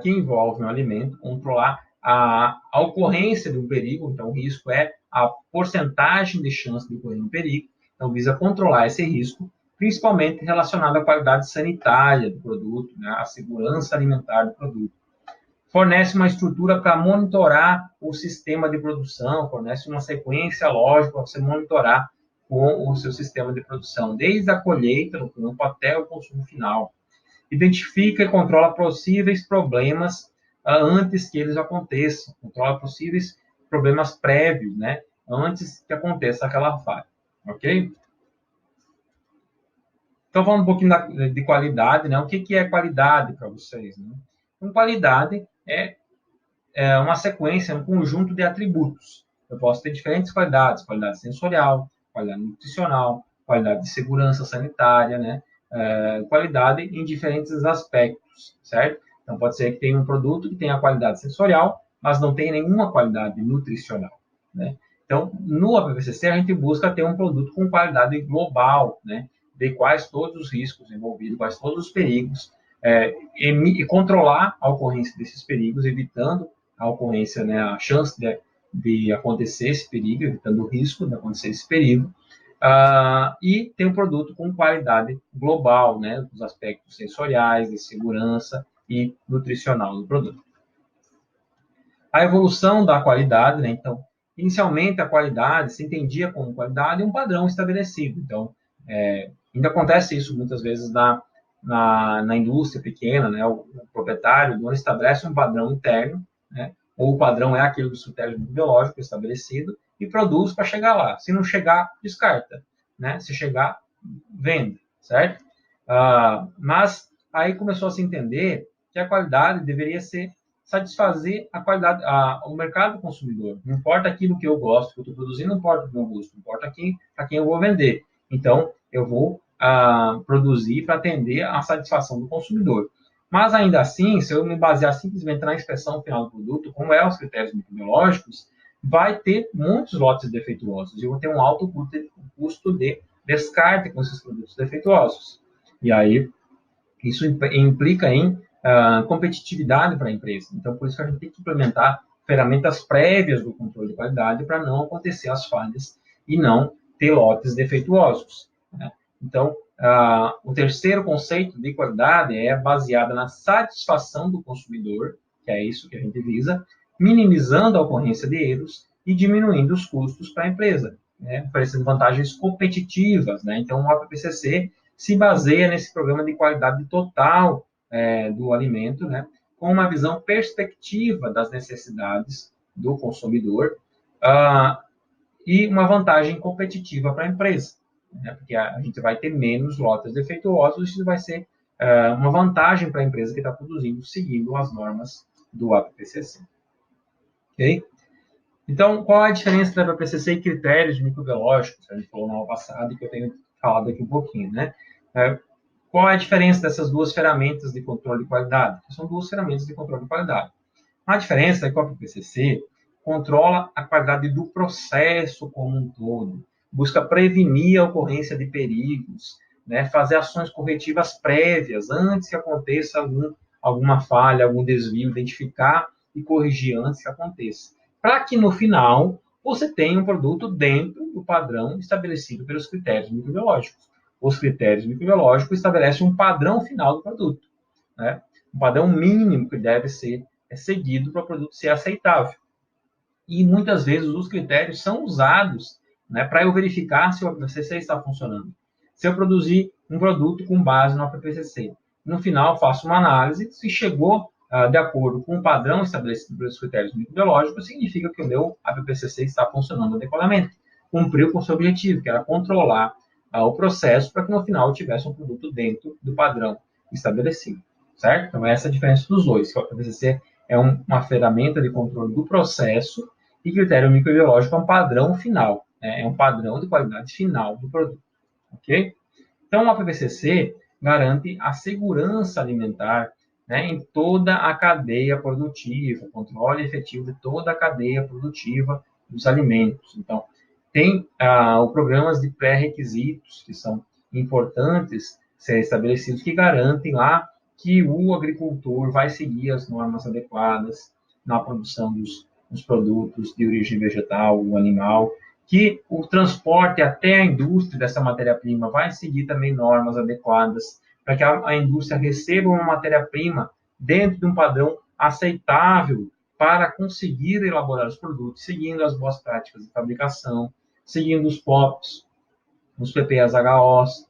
que envolve um alimento, controlar a ocorrência de um perigo. Então, o risco é a porcentagem de chance de ocorrer um perigo. Então, visa controlar esse risco, principalmente relacionado à qualidade sanitária do produto, né, à segurança alimentar do produto. Fornece uma estrutura para monitorar o sistema de produção, fornece uma sequência lógica para você monitorar com o seu sistema de produção, desde a colheita no campo até o consumo final. Identifica e controla possíveis problemas antes que eles aconteçam, controla possíveis problemas prévios, né, antes que aconteça aquela falha, ok? Então, falando um pouquinho de qualidade, né, o que é qualidade para vocês, né? Então, qualidade é uma sequência, um conjunto de atributos. Eu posso ter diferentes qualidades, qualidade sensorial, qualidade nutricional, qualidade de segurança sanitária, né? Qualidade em diferentes aspectos, certo? Então, pode ser que tenha um produto que tenha qualidade sensorial, mas não tenha nenhuma qualidade nutricional, né? Então, no APPCC, a gente busca ter um produto com qualidade global, né? Ver quais todos os riscos envolvidos, quais todos os perigos, e controlar a ocorrência desses perigos, evitando a ocorrência, né, a chance de acontecer esse perigo, evitando o risco de acontecer esse perigo, e tem um produto com qualidade global, né, dos aspectos sensoriais, de segurança e nutricional do produto. A evolução da qualidade, né, então, inicialmente a qualidade se entendia como qualidade um padrão estabelecido, então, ainda acontece isso muitas vezes na indústria pequena, né, o proprietário não estabelece um padrão interno, né, ou o padrão é aquele do critério biológico estabelecido e produz para chegar lá. Se não chegar, descarta, né? Se chegar, vende, certo? Mas aí começou a se entender que a qualidade deveria ser satisfazer a qualidade, o mercado consumidor. Não importa aquilo que eu gosto, que eu estou produzindo, não importa o meu gosto, não importa para quem eu vou vender. Então, eu vou produzir para atender a satisfação do consumidor. Mas, ainda assim, se eu me basear simplesmente na inspeção final do produto, como é os critérios microbiológicos, vai ter muitos lotes defeituosos e eu vou ter um alto custo de descarte com esses produtos defeituosos. E aí, isso implica em competitividade para a empresa. Então, por isso que a gente tem que implementar ferramentas prévias do controle de qualidade para não acontecer as falhas e não ter lotes defeituosos, né? Então, O terceiro conceito de qualidade é baseado na satisfação do consumidor, que é isso que a gente visa, minimizando a ocorrência de erros e diminuindo os custos para a empresa, né, oferecendo vantagens competitivas, né? Então, o APPCC se baseia nesse programa de qualidade total do alimento, né, com uma visão perspectiva das necessidades do consumidor e uma vantagem competitiva para a empresa, né, porque a gente vai ter menos lotes defeituosos, isso vai ser uma vantagem para a empresa que está produzindo, seguindo as normas do APPCC. Ok? Então, qual a diferença da APPCC e critérios microbiológicos? A gente falou na aula passada e que eu tenho falado aqui um pouquinho, né? Qual é a diferença dessas duas ferramentas de controle de qualidade? São duas ferramentas de controle de qualidade. A diferença é que o APPCC controla a qualidade do processo como um todo, busca prevenir a ocorrência de perigos, né, fazer ações corretivas prévias antes que aconteça alguma falha, algum desvio, identificar e corrigir antes que aconteça, para que no final você tenha um produto dentro do padrão estabelecido pelos critérios microbiológicos. Os critérios microbiológicos estabelecem um padrão final do produto, né? Um padrão mínimo que deve ser seguido para o produto ser aceitável. E muitas vezes os critérios são usados, né, para eu verificar se o APPCC está funcionando. Se eu produzir um produto com base no APPCC, no final faço uma análise, se chegou de acordo com o padrão estabelecido pelos critérios microbiológicos, significa que o meu APPCC está funcionando adequadamente, cumpriu com o seu objetivo, que era controlar o processo para que no final eu tivesse um produto dentro do padrão estabelecido, certo? Então essa é a diferença dos dois, que o APPCC é uma ferramenta de controle do processo e critério microbiológico é um padrão final, né? É um padrão de qualidade final do produto, ok? Então, o APPCC garante a segurança alimentar, né, em toda a cadeia produtiva, controle efetivo de toda a cadeia produtiva dos alimentos. Então, tem os programas de pré-requisitos que são importantes serem estabelecidos, que garantem lá que o agricultor vai seguir as normas adequadas na produção dos produtos de origem vegetal ou animal, que o transporte até a indústria dessa matéria-prima vai seguir também normas adequadas, para que a indústria receba uma matéria-prima dentro de um padrão aceitável para conseguir elaborar os produtos, seguindo as boas práticas de fabricação, seguindo os POPs, os PPAs-HOs,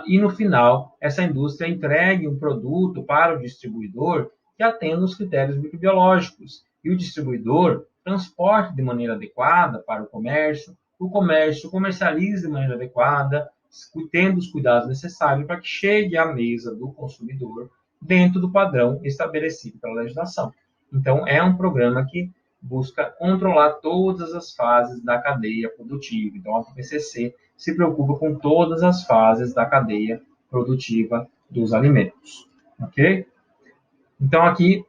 e no final, essa indústria entregue um produto para o distribuidor que atenda os critérios microbiológicos, e o distribuidor transporte de maneira adequada para o comércio comercialize de maneira adequada, tendo os cuidados necessários para que chegue à mesa do consumidor dentro do padrão estabelecido pela legislação. Então, é um programa que busca controlar todas as fases da cadeia produtiva. Então, a PCC se preocupa com todas as fases da cadeia produtiva dos alimentos. Ok? Então, aqui,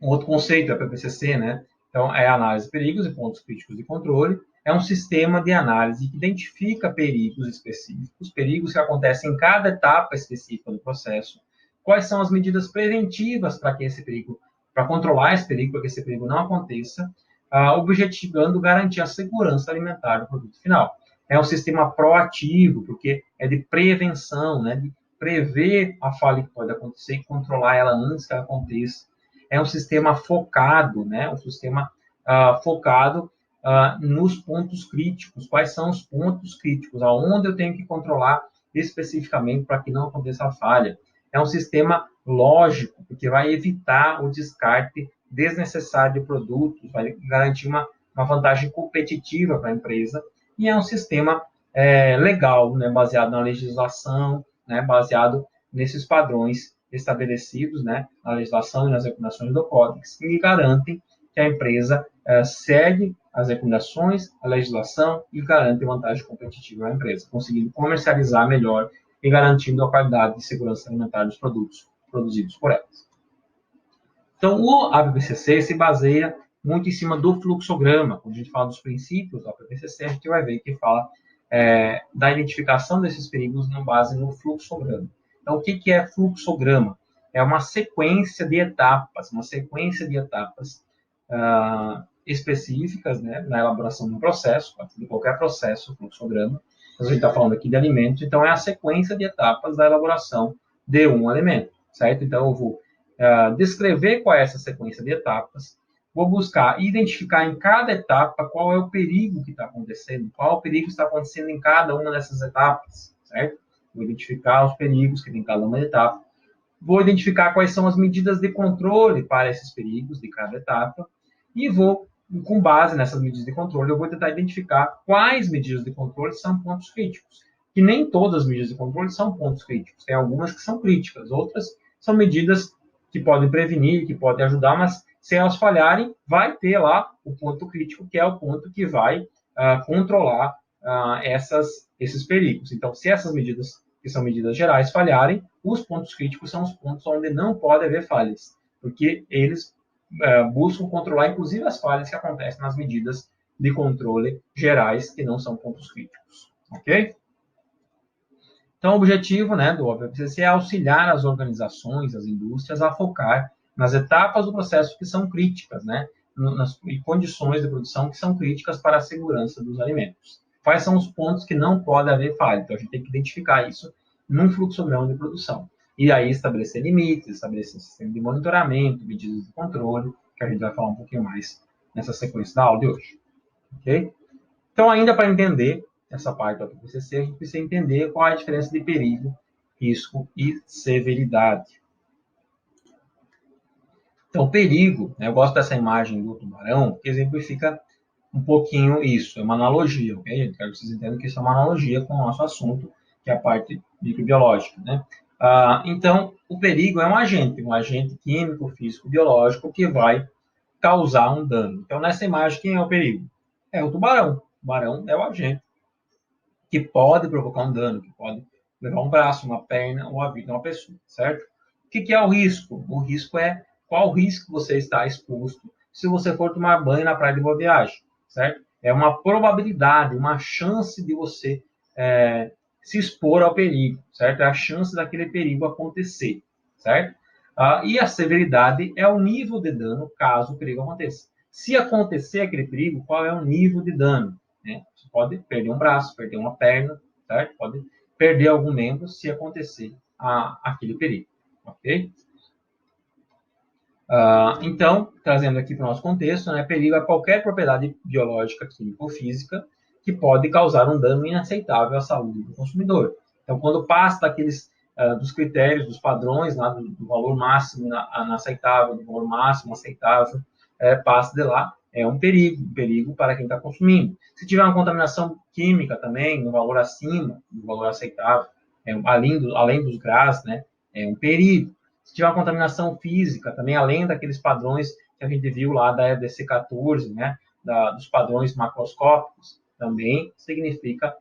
um outro conceito da PPCC, né? Então, é a análise de perigos e pontos críticos de controle. É um sistema de análise que identifica perigos específicos, perigos que acontecem em cada etapa específica do processo, quais são as medidas preventivas para que esse perigo, para controlar esse perigo, para que esse perigo não aconteça, objetivando garantir a segurança alimentar do produto final. É um sistema proativo, porque é de prevenção, né, de prever a falha que pode acontecer e controlar ela antes que ela aconteça. É um sistema focado, né, um sistema focado nos pontos críticos. Quais são os pontos críticos? Aonde eu tenho que controlar especificamente para que não aconteça a falha? É um sistema lógico, porque vai evitar o descarte desnecessário de produtos, vai garantir uma vantagem competitiva para a empresa, e é um sistema legal, né, baseado na legislação, né, baseado nesses padrões estabelecidos, né, na legislação e nas recomendações do Códex, que garantem que a empresa segue as recomendações, a legislação e garante vantagem competitiva à empresa, conseguindo comercializar melhor e garantindo a qualidade e segurança alimentar dos produtos produzidos por elas. Então, o APPCC se baseia muito em cima do fluxograma. Quando a gente fala dos princípios do APPCC, a gente vai ver que fala da identificação desses perigos com base no fluxograma. Então, o que é fluxograma? É uma sequência de etapas, específicas, né, na elaboração de um processo, de qualquer processo, fluxograma, A gente está falando aqui de alimentos, então é a sequência de etapas da elaboração de um alimento, certo? Então eu vou descrever qual é essa sequência de etapas, vou buscar identificar em cada etapa qual é o perigo que está acontecendo, qual o perigo que está acontecendo em cada uma dessas etapas, certo? Vou identificar os perigos que tem em cada uma etapa, vou identificar quais são as medidas de controle para esses perigos de cada etapa e vou, com base nessas medidas de controle, eu vou tentar identificar quais medidas de controle são pontos críticos. Que nem todas as medidas de controle são pontos críticos. Tem algumas que são críticas, outras são medidas que podem prevenir, que podem ajudar, mas se elas falharem, vai ter lá o ponto crítico, que é o ponto que vai controlar esses perigos. Então, se essas medidas, que são medidas gerais, falharem, os pontos críticos são os pontos onde não pode haver falhas, porque eles buscam controlar, inclusive, as falhas que acontecem nas medidas de controle gerais, que não são pontos críticos. Ok? Então, o objetivo, né, do OPPCC é auxiliar as organizações, as indústrias, a focar nas etapas do processo que são críticas, né, nas condições de produção que são críticas para a segurança dos alimentos. Quais são os pontos que não pode haver falha? Então, a gente tem que identificar isso num fluxograma de produção. E aí estabelecer limites, estabelecer sistema de monitoramento, medidas de controle, que a gente vai falar um pouquinho mais nessa sequência da aula de hoje. Ok? Então, ainda para entender essa parte do OPPCC, a gente precisa entender qual é a diferença de perigo, risco e severidade. Então, perigo, né, eu gosto dessa imagem do tubarão, que exemplifica um pouquinho isso, é uma analogia, ok, gente? Quero que vocês entendam que isso é uma analogia com o nosso assunto, que é a parte microbiológica, né? Então, o perigo é um agente químico, físico, biológico, que vai causar um dano. Então, nessa imagem, quem é o perigo? É o tubarão. O tubarão é o agente que pode provocar um dano, que pode levar um braço, uma perna ou a vida de uma pessoa, certo? O que é o risco? O risco é qual risco você está exposto se você for tomar banho na praia de Boa Viagem, certo? É uma probabilidade, uma chance de você se expor ao perigo, certo? É a chance daquele perigo acontecer, certo? E a severidade é o nível de dano caso o perigo aconteça. Se acontecer aquele perigo, qual é o nível de dano? Né? Você pode perder um braço, perder uma perna, certo? Pode perder algum membro se acontecer aquele perigo, ok? Então, trazendo aqui para o nosso contexto, né, perigo é qualquer propriedade biológica, química ou física que pode causar um dano inaceitável à saúde do consumidor. Então, quando passa daqueles dos critérios, dos padrões, lá, do valor máximo inaceitável, do valor máximo aceitável, passa de lá, é um perigo para quem está consumindo. Se tiver uma contaminação química também, no valor acima do valor aceitável, além dos GRAS, né, é um perigo. Se tiver uma contaminação física, também além daqueles padrões que a gente viu lá da EDC 14, né, dos padrões macroscópicos, também significa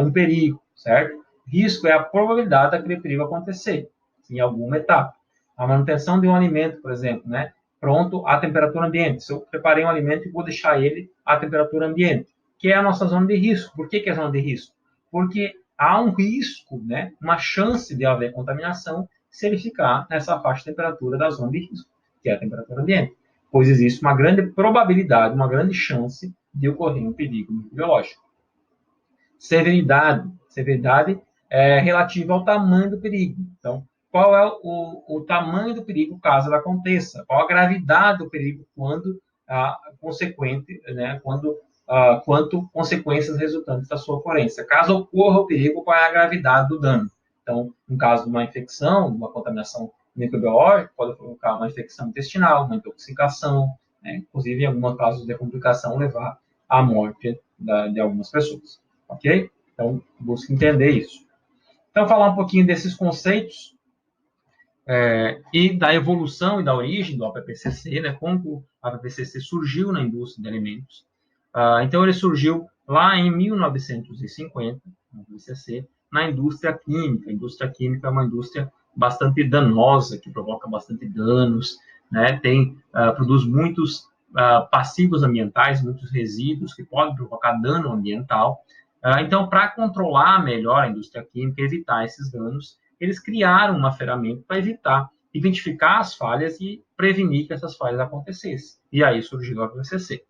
um perigo, certo? Risco é a probabilidade daquele perigo acontecer em alguma etapa. A manutenção de um alimento, por exemplo, né, pronto à temperatura ambiente. Se eu preparei um alimento e vou deixar ele à temperatura ambiente, que é a nossa zona de risco. Por que é a zona de risco? Porque há um risco, né, uma chance de haver contaminação se ele ficar nessa faixa de temperatura da zona de risco, que é a temperatura ambiente, pois existe uma grande probabilidade, uma grande chance de ocorrer um perigo microbiológico. Severidade é relativa ao tamanho do perigo. Então, qual é o tamanho do perigo caso ela aconteça? Qual a gravidade do perigo quando consequente, né, quanto consequências resultantes da sua ocorrência? Caso ocorra o perigo, qual é a gravidade do dano? Então, no caso de uma infecção, de uma contaminação microbiológica, pode provocar uma infecção intestinal, uma intoxicação, né? Inclusive, em alguns casos de complicação, levar à morte de algumas pessoas. Ok? Então, busque entender isso. Então, falar um pouquinho desses conceitos e da evolução e da origem do APPCC, né? Como o APPCC surgiu na indústria de alimentos. Então, ele surgiu lá em 1950, no APPCC, na indústria química. A indústria química é uma indústria bastante danosa, que provoca bastante danos, né? Produz muitos passivos ambientais, muitos resíduos que podem provocar dano ambiental. Então, para controlar melhor a indústria química, evitar esses danos, eles criaram uma ferramenta para identificar as falhas e prevenir que essas falhas acontecessem. E aí surgiu o APPCC.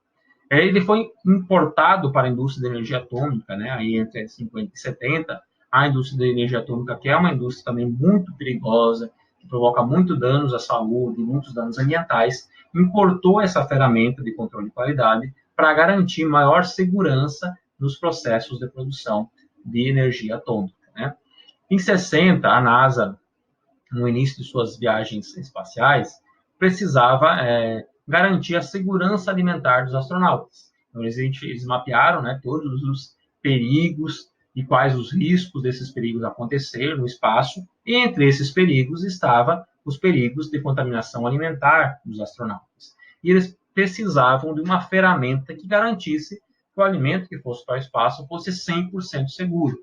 Ele foi importado para a indústria da energia atômica, né, aí entre 50 e 70, a indústria da energia atômica, que é uma indústria também muito perigosa, que provoca muitos danos à saúde, muitos danos ambientais, importou essa ferramenta de controle de qualidade para garantir maior segurança nos processos de produção de energia atômica, né. Em 60, a NASA, no início de suas viagens espaciais, precisava garantir a segurança alimentar dos astronautas. Então, eles mapearam, né, todos os perigos e quais os riscos desses perigos acontecer no espaço, e entre esses perigos estava os perigos de contaminação alimentar dos astronautas. E eles precisavam de uma ferramenta que garantisse que o alimento que fosse para o espaço fosse 100% seguro.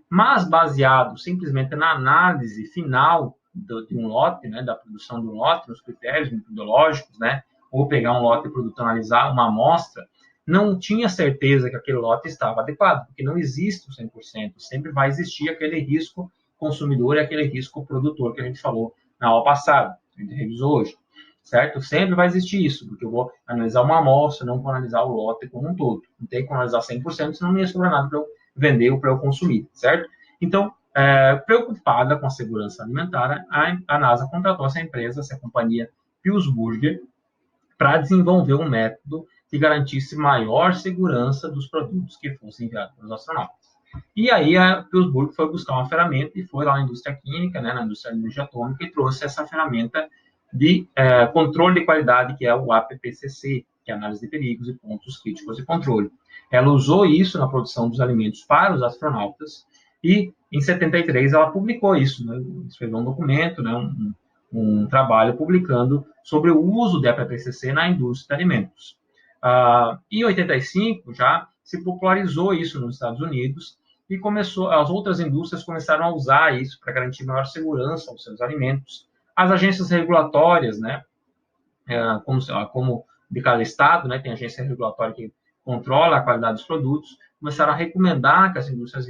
Mas baseado simplesmente na análise final de um lote, né, da produção de um lote, nos critérios metodológicos, né, ou pegar um lote de produto, analisar uma amostra, não tinha certeza que aquele lote estava adequado, porque não existe o 100%, sempre vai existir aquele risco consumidor e aquele risco produtor que a gente falou na aula passada, que a gente revisou hoje, certo? Sempre vai existir isso, porque eu vou analisar uma amostra, não vou analisar o lote como um todo. Não tem como analisar 100%, senão não ia sobrar nada para eu vender ou para eu consumir, certo? Então, preocupada com a segurança alimentar, a NASA contratou essa empresa, essa companhia Pillsbury, para desenvolver um método que garantisse maior segurança dos produtos que fossem enviados para os astronautas. E aí a Pillsbury foi buscar uma ferramenta e foi lá na indústria química, né, na indústria de energia atômica, e trouxe essa ferramenta de controle de qualidade, que é o APPCC, que é análise de perigos e pontos críticos de controle. Ela usou isso na produção dos alimentos para os astronautas e, em 73, ela publicou isso, né, escreveu um documento, né, um trabalho publicando sobre o uso de APPCC na indústria de alimentos. Em 85, já se popularizou isso nos Estados Unidos e as outras indústrias começaram a usar isso para garantir maior segurança aos seus alimentos. As agências regulatórias, né, como de cada estado, né, tem agência regulatória que controla a qualidade dos produtos, começaram a recomendar que as indústrias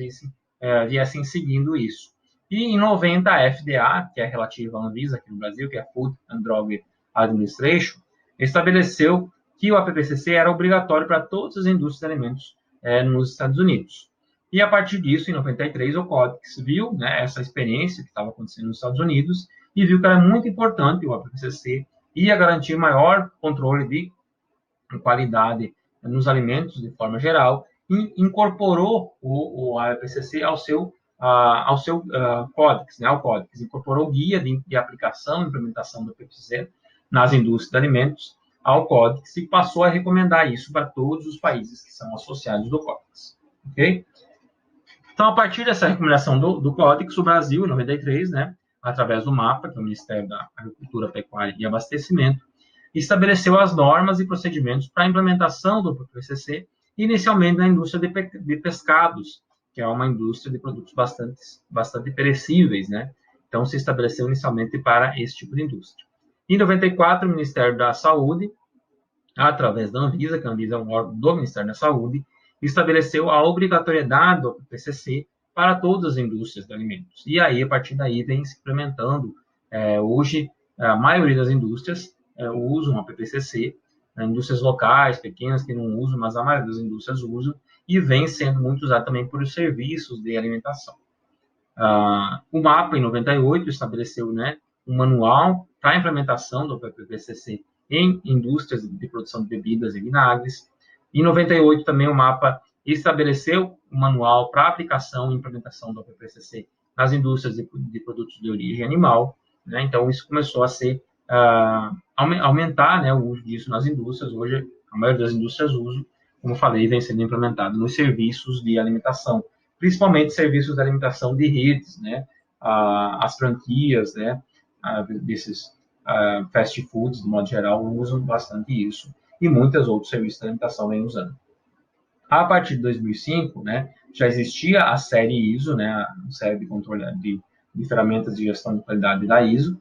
viessem seguindo isso. E em 90, a FDA, que é relativa à Anvisa aqui no Brasil, que é a Food and Drug Administration, estabeleceu que o APPCC era obrigatório para todas as indústrias de alimentos nos Estados Unidos. E a partir disso, em 93, o Codex viu, né, essa experiência que estava acontecendo nos Estados Unidos e viu que era muito importante o APPCC ia garantir maior controle de qualidade nos alimentos de forma geral e incorporou o APPCC ao seu códex, né, ao códex, incorporou guia de aplicação e implementação do APPCC nas indústrias de alimentos ao códex e passou a recomendar isso para todos os países que são associados do códex, ok? Então, a partir dessa recomendação do códex, o Brasil, em 93, né, através do MAPA, que é o Ministério da Agricultura, Pecuária e Abastecimento, estabeleceu as normas e procedimentos para a implementação do PPCC, inicialmente na indústria de pescados, que é uma indústria de produtos bastante perecíveis, né? Então, se estabeleceu inicialmente para esse tipo de indústria. Em 94, o Ministério da Saúde, através da Anvisa, que a Anvisa é um órgão do Ministério da Saúde, estabeleceu a obrigatoriedade do PPCC para todas as indústrias de alimentos. E aí, a partir daí, vem se implementando. Hoje, a maioria das indústrias usam a PPCC, indústrias locais, pequenas, que não usam, mas a maioria das indústrias usam, e vem sendo muito usado também por serviços de alimentação. O MAPA, em 98, estabeleceu, né, um manual para a implementação do PPCC em indústrias de produção de bebidas e vinagres. Em 98, também o MAPA estabeleceu um manual para aplicação e implementação do PPCC nas indústrias de produtos de origem animal, né? Então, isso começou a aumentar, né, o uso disso nas indústrias. Hoje, a maioria das indústrias usa, como falei, vem sendo implementado nos serviços de alimentação, principalmente serviços de alimentação de redes, né? As franquias, né, desses fast foods, de modo geral, usam bastante isso, e muitos outros serviços de alimentação vêm usando. A partir de 2005, né, já existia a série ISO, né, a série de controle de ferramentas de gestão de qualidade da ISO,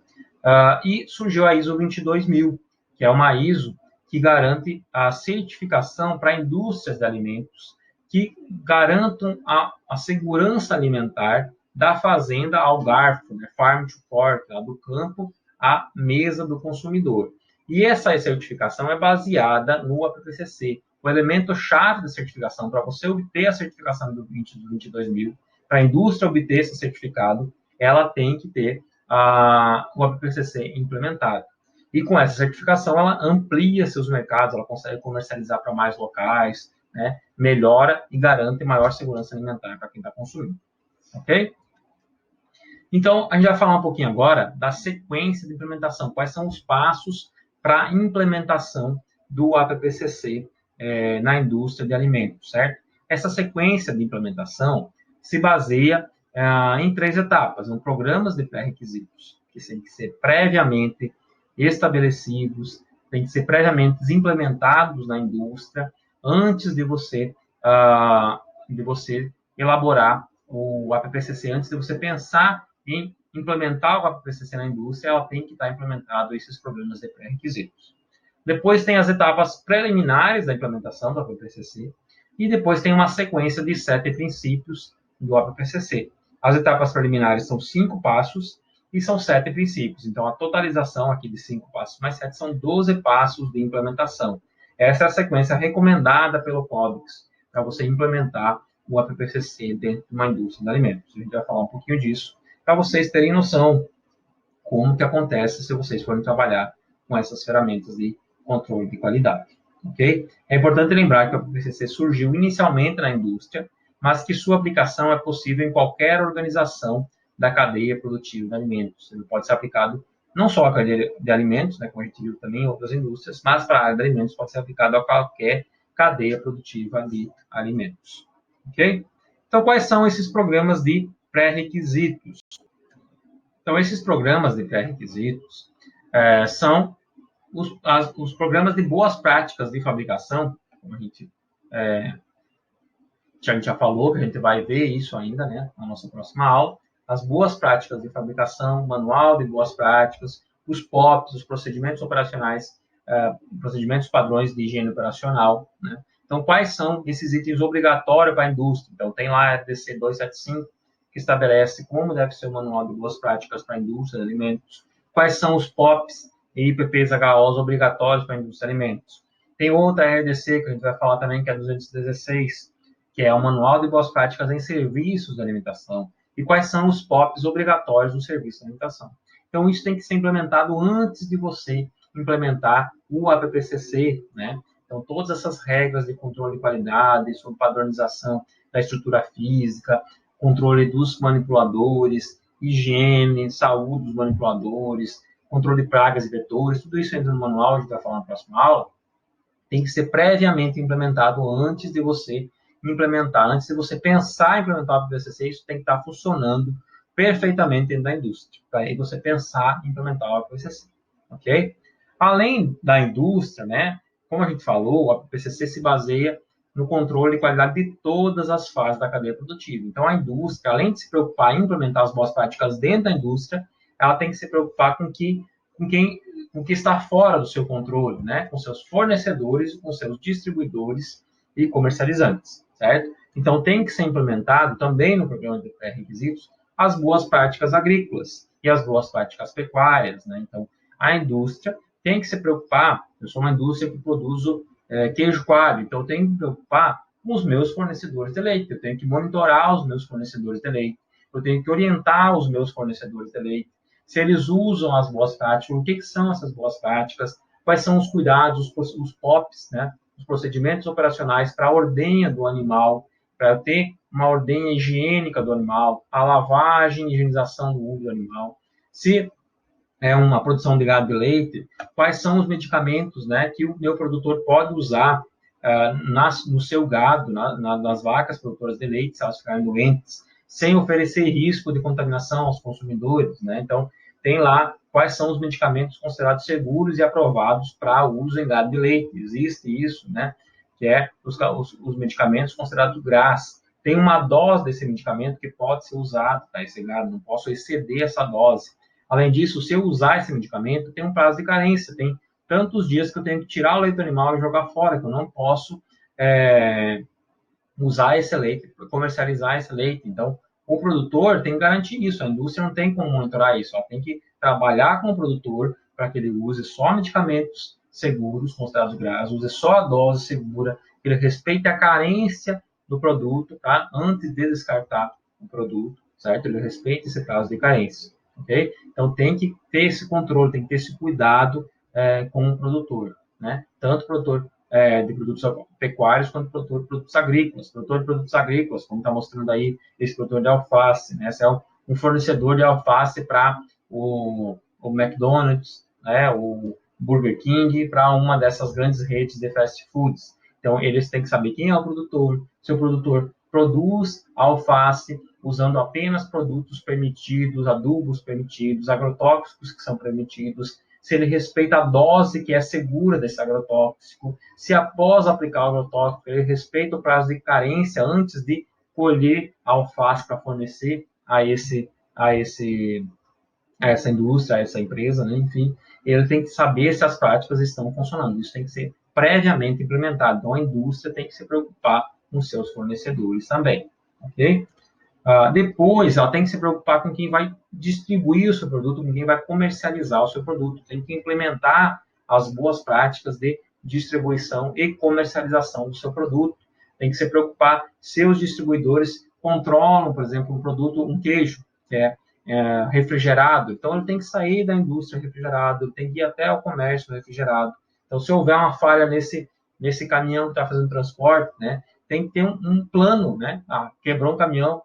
e surgiu a ISO 22000, que é uma ISO que garante a certificação para indústrias de alimentos que garantam a segurança alimentar da fazenda ao garfo, né, farm to fork, lá do campo à mesa do consumidor. E essa certificação é baseada no APPCC, o elemento-chave da certificação, para você obter a certificação do 22000, para a indústria obter esse certificado, ela tem que ter o APPCC implementado. E com essa certificação, ela amplia seus mercados, ela consegue comercializar para mais locais, né? Melhora e garante maior segurança alimentar para quem está consumindo. Ok? Então, a gente vai falar um pouquinho agora da sequência de implementação. Quais são os passos para a implementação do APPCC na indústria de alimentos, certo? Essa sequência de implementação se baseia em 3 etapas. São programas de pré-requisitos, que têm que ser previamente estabelecidos, têm que ser previamente implementados na indústria, antes de você elaborar o APPCC, antes de você pensar em implementar o APPCC na indústria, ela tem que estar implementado esses programas de pré-requisitos. Depois tem as etapas preliminares da implementação do APPCC e depois tem uma sequência de 7 princípios do APPCC. As etapas preliminares são 5 passos e são 7 princípios. Então, a totalização aqui de 5 passos mais 7 são 12 passos de implementação. Essa é a sequência recomendada pelo Códex para você implementar o APPCC dentro de uma indústria de alimentos. A gente vai falar um pouquinho disso para vocês terem noção como que acontece se vocês forem trabalhar com essas ferramentas de controle de qualidade, ok? É importante lembrar que o APPCC surgiu inicialmente na indústria, mas que sua aplicação é possível em qualquer organização da cadeia produtiva de alimentos. Ele pode ser aplicado não só à cadeia de alimentos, né, como a gente viu também em outras indústrias, mas para a área de alimentos pode ser aplicado a qualquer cadeia produtiva de alimentos, ok? Então, quais são esses programas de pré-requisitos? Então, esses programas de pré-requisitos são os programas de boas práticas de fabricação, como a gente já falou, que a gente vai ver isso ainda, né, na nossa próxima aula, as boas práticas de fabricação, manual de boas práticas, os POPs, os procedimentos operacionais, procedimentos padrões de higiene operacional, né? Então, quais são esses itens obrigatórios para a indústria? Então, tem lá a RDC 275, que estabelece como deve ser o manual de boas práticas para a indústria de alimentos. Quais são os POPs e IPPs HOs obrigatórios para a indústria de alimentos? Tem outra RDC, que a gente vai falar também, que é a 216, que é o Manual de Boas Práticas em Serviços de Alimentação, e quais são os POPs obrigatórios no serviço de alimentação. Então, isso tem que ser implementado antes de você implementar o APPCC, né? Então, todas essas regras de controle de qualidade, sobre padronização da estrutura física, controle dos manipuladores, higiene, saúde dos manipuladores, controle de pragas e vetores, tudo isso entra no manual, a gente vai falar na próxima aula, tem que ser previamente implementado antes de você implementar, antes de você pensar em implementar o APPCC, isso tem que estar funcionando perfeitamente dentro da indústria, para aí você pensar em implementar o APPCC, ok? Além da indústria, né, como a gente falou, o APPCC se baseia no controle de qualidade de todas as fases da cadeia produtiva. Então, a indústria, além de se preocupar em implementar as boas práticas dentro da indústria, ela tem que se preocupar com que está fora do seu controle, né? Com seus fornecedores, com seus distribuidores e comercializantes, certo? Então, tem que ser implementado também no programa de pré-requisitos as boas práticas agrícolas e as boas práticas pecuárias, né? Então, a indústria tem que se preocupar, eu sou uma indústria que produzo queijo coalho, então eu tenho que me preocupar com os meus fornecedores de leite, eu tenho que monitorar os meus fornecedores de leite, eu tenho que orientar os meus fornecedores de leite, se eles usam as boas práticas, o que são essas boas práticas, quais são os cuidados, os POPs, né, os procedimentos operacionais para a ordenha do animal, para ter uma ordenha higiênica do animal, a lavagem e higienização do uso do animal. Se é uma produção de gado de leite, quais são os medicamentos, né, que o meu produtor pode usar no seu gado, nas vacas produtoras de leite, se elas ficarem doentes, sem oferecer risco de contaminação aos consumidores, né? Então, tem lá quais são os medicamentos considerados seguros e aprovados para uso em gado de leite. Existe isso, né? Que é os medicamentos considerados GRAS. Tem uma dose desse medicamento que pode ser usado para esse gado, não posso exceder essa dose. Além disso, se eu usar esse medicamento, tem um prazo de carência, tem tantos dias que eu tenho que tirar o leite do animal e jogar fora, que eu não posso usar esse leite, comercializar esse leite. Então, o produtor tem que garantir isso, a indústria não tem como monitorar isso, ela tem que trabalhar com o produtor para que ele use só medicamentos seguros, considerados GRAS, use só a dose segura ele respeite a carência do produto, tá? Antes de descartar o produto, certo? Ele respeite esse prazo de carência, ok? Então, tem que ter esse controle, tem que ter esse cuidado com o produtor, né? Tanto o produtor de produtos pecuários quanto o produtor de produtos agrícolas. Produtor de produtos agrícolas, como está mostrando aí esse produtor de alface, né? Esse é um fornecedor de alface para o McDonald's, né? O Burger King, para uma dessas grandes redes de fast foods. Então, eles têm que saber quem é o produtor, se o produtor produz alface usando apenas produtos permitidos, adubos permitidos, agrotóxicos que são permitidos, se ele respeita a dose que é segura desse agrotóxico, se após aplicar o agrotóxico ele respeita o prazo de carência antes de colher a alface para fornecer a essa indústria, a essa empresa, né? Enfim, ele tem que saber se as práticas estão funcionando. Isso tem que ser previamente implementado. Então, a indústria tem que se preocupar com seus fornecedores também, ok? Depois, ela tem que se preocupar com quem vai distribuir o seu produto, com quem vai comercializar o seu produto. Tem que implementar as boas práticas de distribuição e comercialização do seu produto. Tem que se preocupar se os distribuidores controlam, por exemplo, um produto, um queijo, que é refrigerado. Então, ele tem que sair da indústria refrigerado, ele tem que ir até o comércio refrigerado. Então, se houver uma falha nesse caminhão que está fazendo transporte, né, tem que ter um plano, né? Quebrou um caminhão,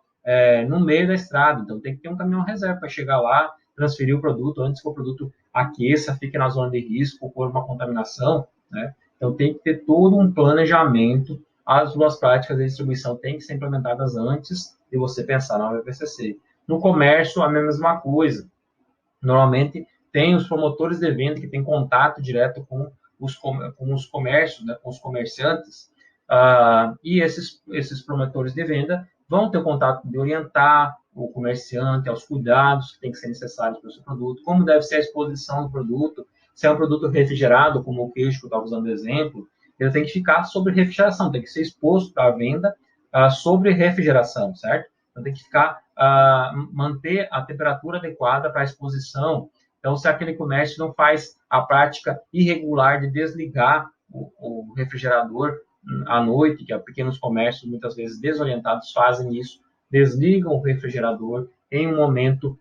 no meio da estrada. Então, tem que ter um caminhão reserva para chegar lá, transferir o produto antes que o produto aqueça, fique na zona de risco por uma contaminação, né? Então, tem que ter todo um planejamento. As boas práticas de distribuição têm que ser implementadas antes de você pensar na BPCC. No comércio, a mesma coisa. Normalmente, tem os promotores de venda que têm contato direto com os comércios, né, com os comerciantes, e esses promotores de venda vão ter o contato de orientar o comerciante aos cuidados que tem que ser necessários para o seu produto, como deve ser a exposição do produto, se é um produto refrigerado, como o queijo que eu estava usando de exemplo, ele tem que ficar sobre refrigeração, tem que ser exposto para a venda sobre refrigeração, certo? Então, tem que ficar, manter a temperatura adequada para a exposição. Então, se aquele comércio não faz a prática irregular de desligar o refrigerador à noite, que pequenos comércios, muitas vezes desorientados, fazem isso, desligam o refrigerador em um momento,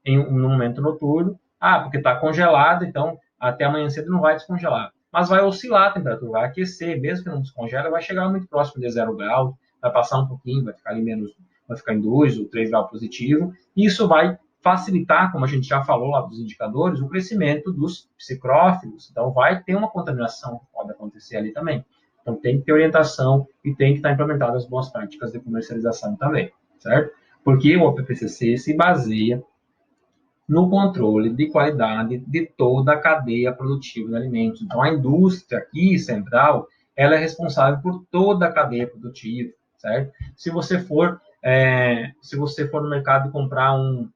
no momento noturno, porque está congelado, então até amanhã cedo não vai descongelar. Mas vai oscilar a temperatura, vai aquecer, mesmo que não descongela, vai chegar muito próximo de 0 grau, vai passar um pouquinho, vai ficar ali menos, vai ficar em 2 ou 3 graus positivo, e isso vai facilitar, como a gente já falou lá dos indicadores, o crescimento dos psicrófilos. Então, vai ter uma contaminação que pode acontecer ali também. Então, tem que ter orientação e tem que estar implementadas as boas práticas de comercialização também, certo? Porque o APPCC se baseia no controle de qualidade de toda a cadeia produtiva de alimentos. Então, a indústria aqui, central, ela é responsável por toda a cadeia produtiva, certo? Se você for no mercado comprar um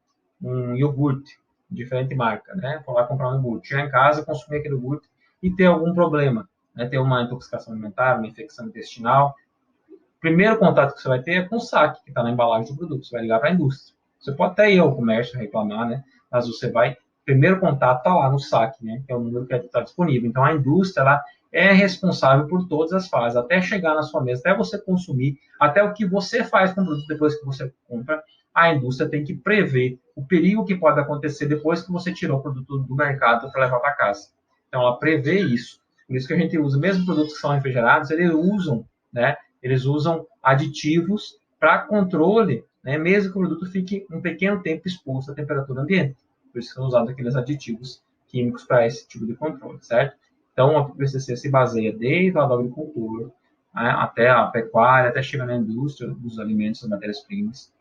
iogurte, diferente marca, né? For lá comprar um iogurte, chegar em casa, consumir aquele iogurte e ter algum problema, né? Ter uma intoxicação alimentar, uma infecção intestinal. O primeiro contato que você vai ter é com o saque que está na embalagem do produto. Você vai ligar para a indústria. Você pode até ir ao comércio reclamar, né? Mas você vai... Primeiro contato está lá no saque, né? Que é o número que está disponível. Então, a indústria, ela é responsável por todas as fases, até chegar na sua mesa, até você consumir, até o que você faz com o produto depois que você compra, a indústria tem que prever o perigo que pode acontecer depois que você tirou o produto do mercado para levar para casa. Então, ela prevê isso. Por isso que a gente usa, mesmo produtos que são refrigerados, eles usam aditivos para controle, né, mesmo que o produto fique um pequeno tempo exposto à temperatura ambiente. Por isso que são usados aqueles aditivos químicos para esse tipo de controle, certo? Então, a PPCC se baseia desde a agricultura, né, até a pecuária, até chegar na indústria dos alimentos e matérias-primas,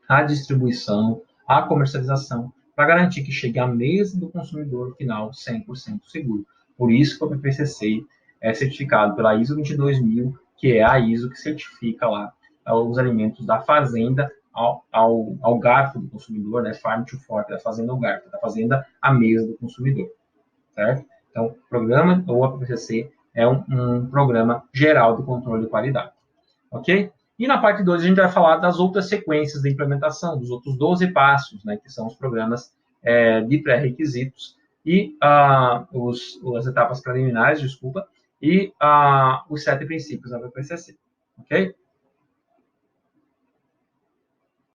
a distribuição, a comercialização, para garantir que chegue à mesa do consumidor final 100% seguro. Por isso que o PPCC é certificado pela ISO 22000, que é a ISO que certifica lá os alimentos da fazenda ao garfo do consumidor, né? Farm to fork, da fazenda ao garfo, da fazenda à mesa do consumidor, certo? Então, o programa, ou a PPCC, é um programa geral de controle de qualidade, ok? E na parte 2 a gente vai falar das outras sequências de implementação, dos outros 12 passos, né, que são os programas de pré-requisitos e as etapas preliminares, e os 7 princípios da PPCC, ok?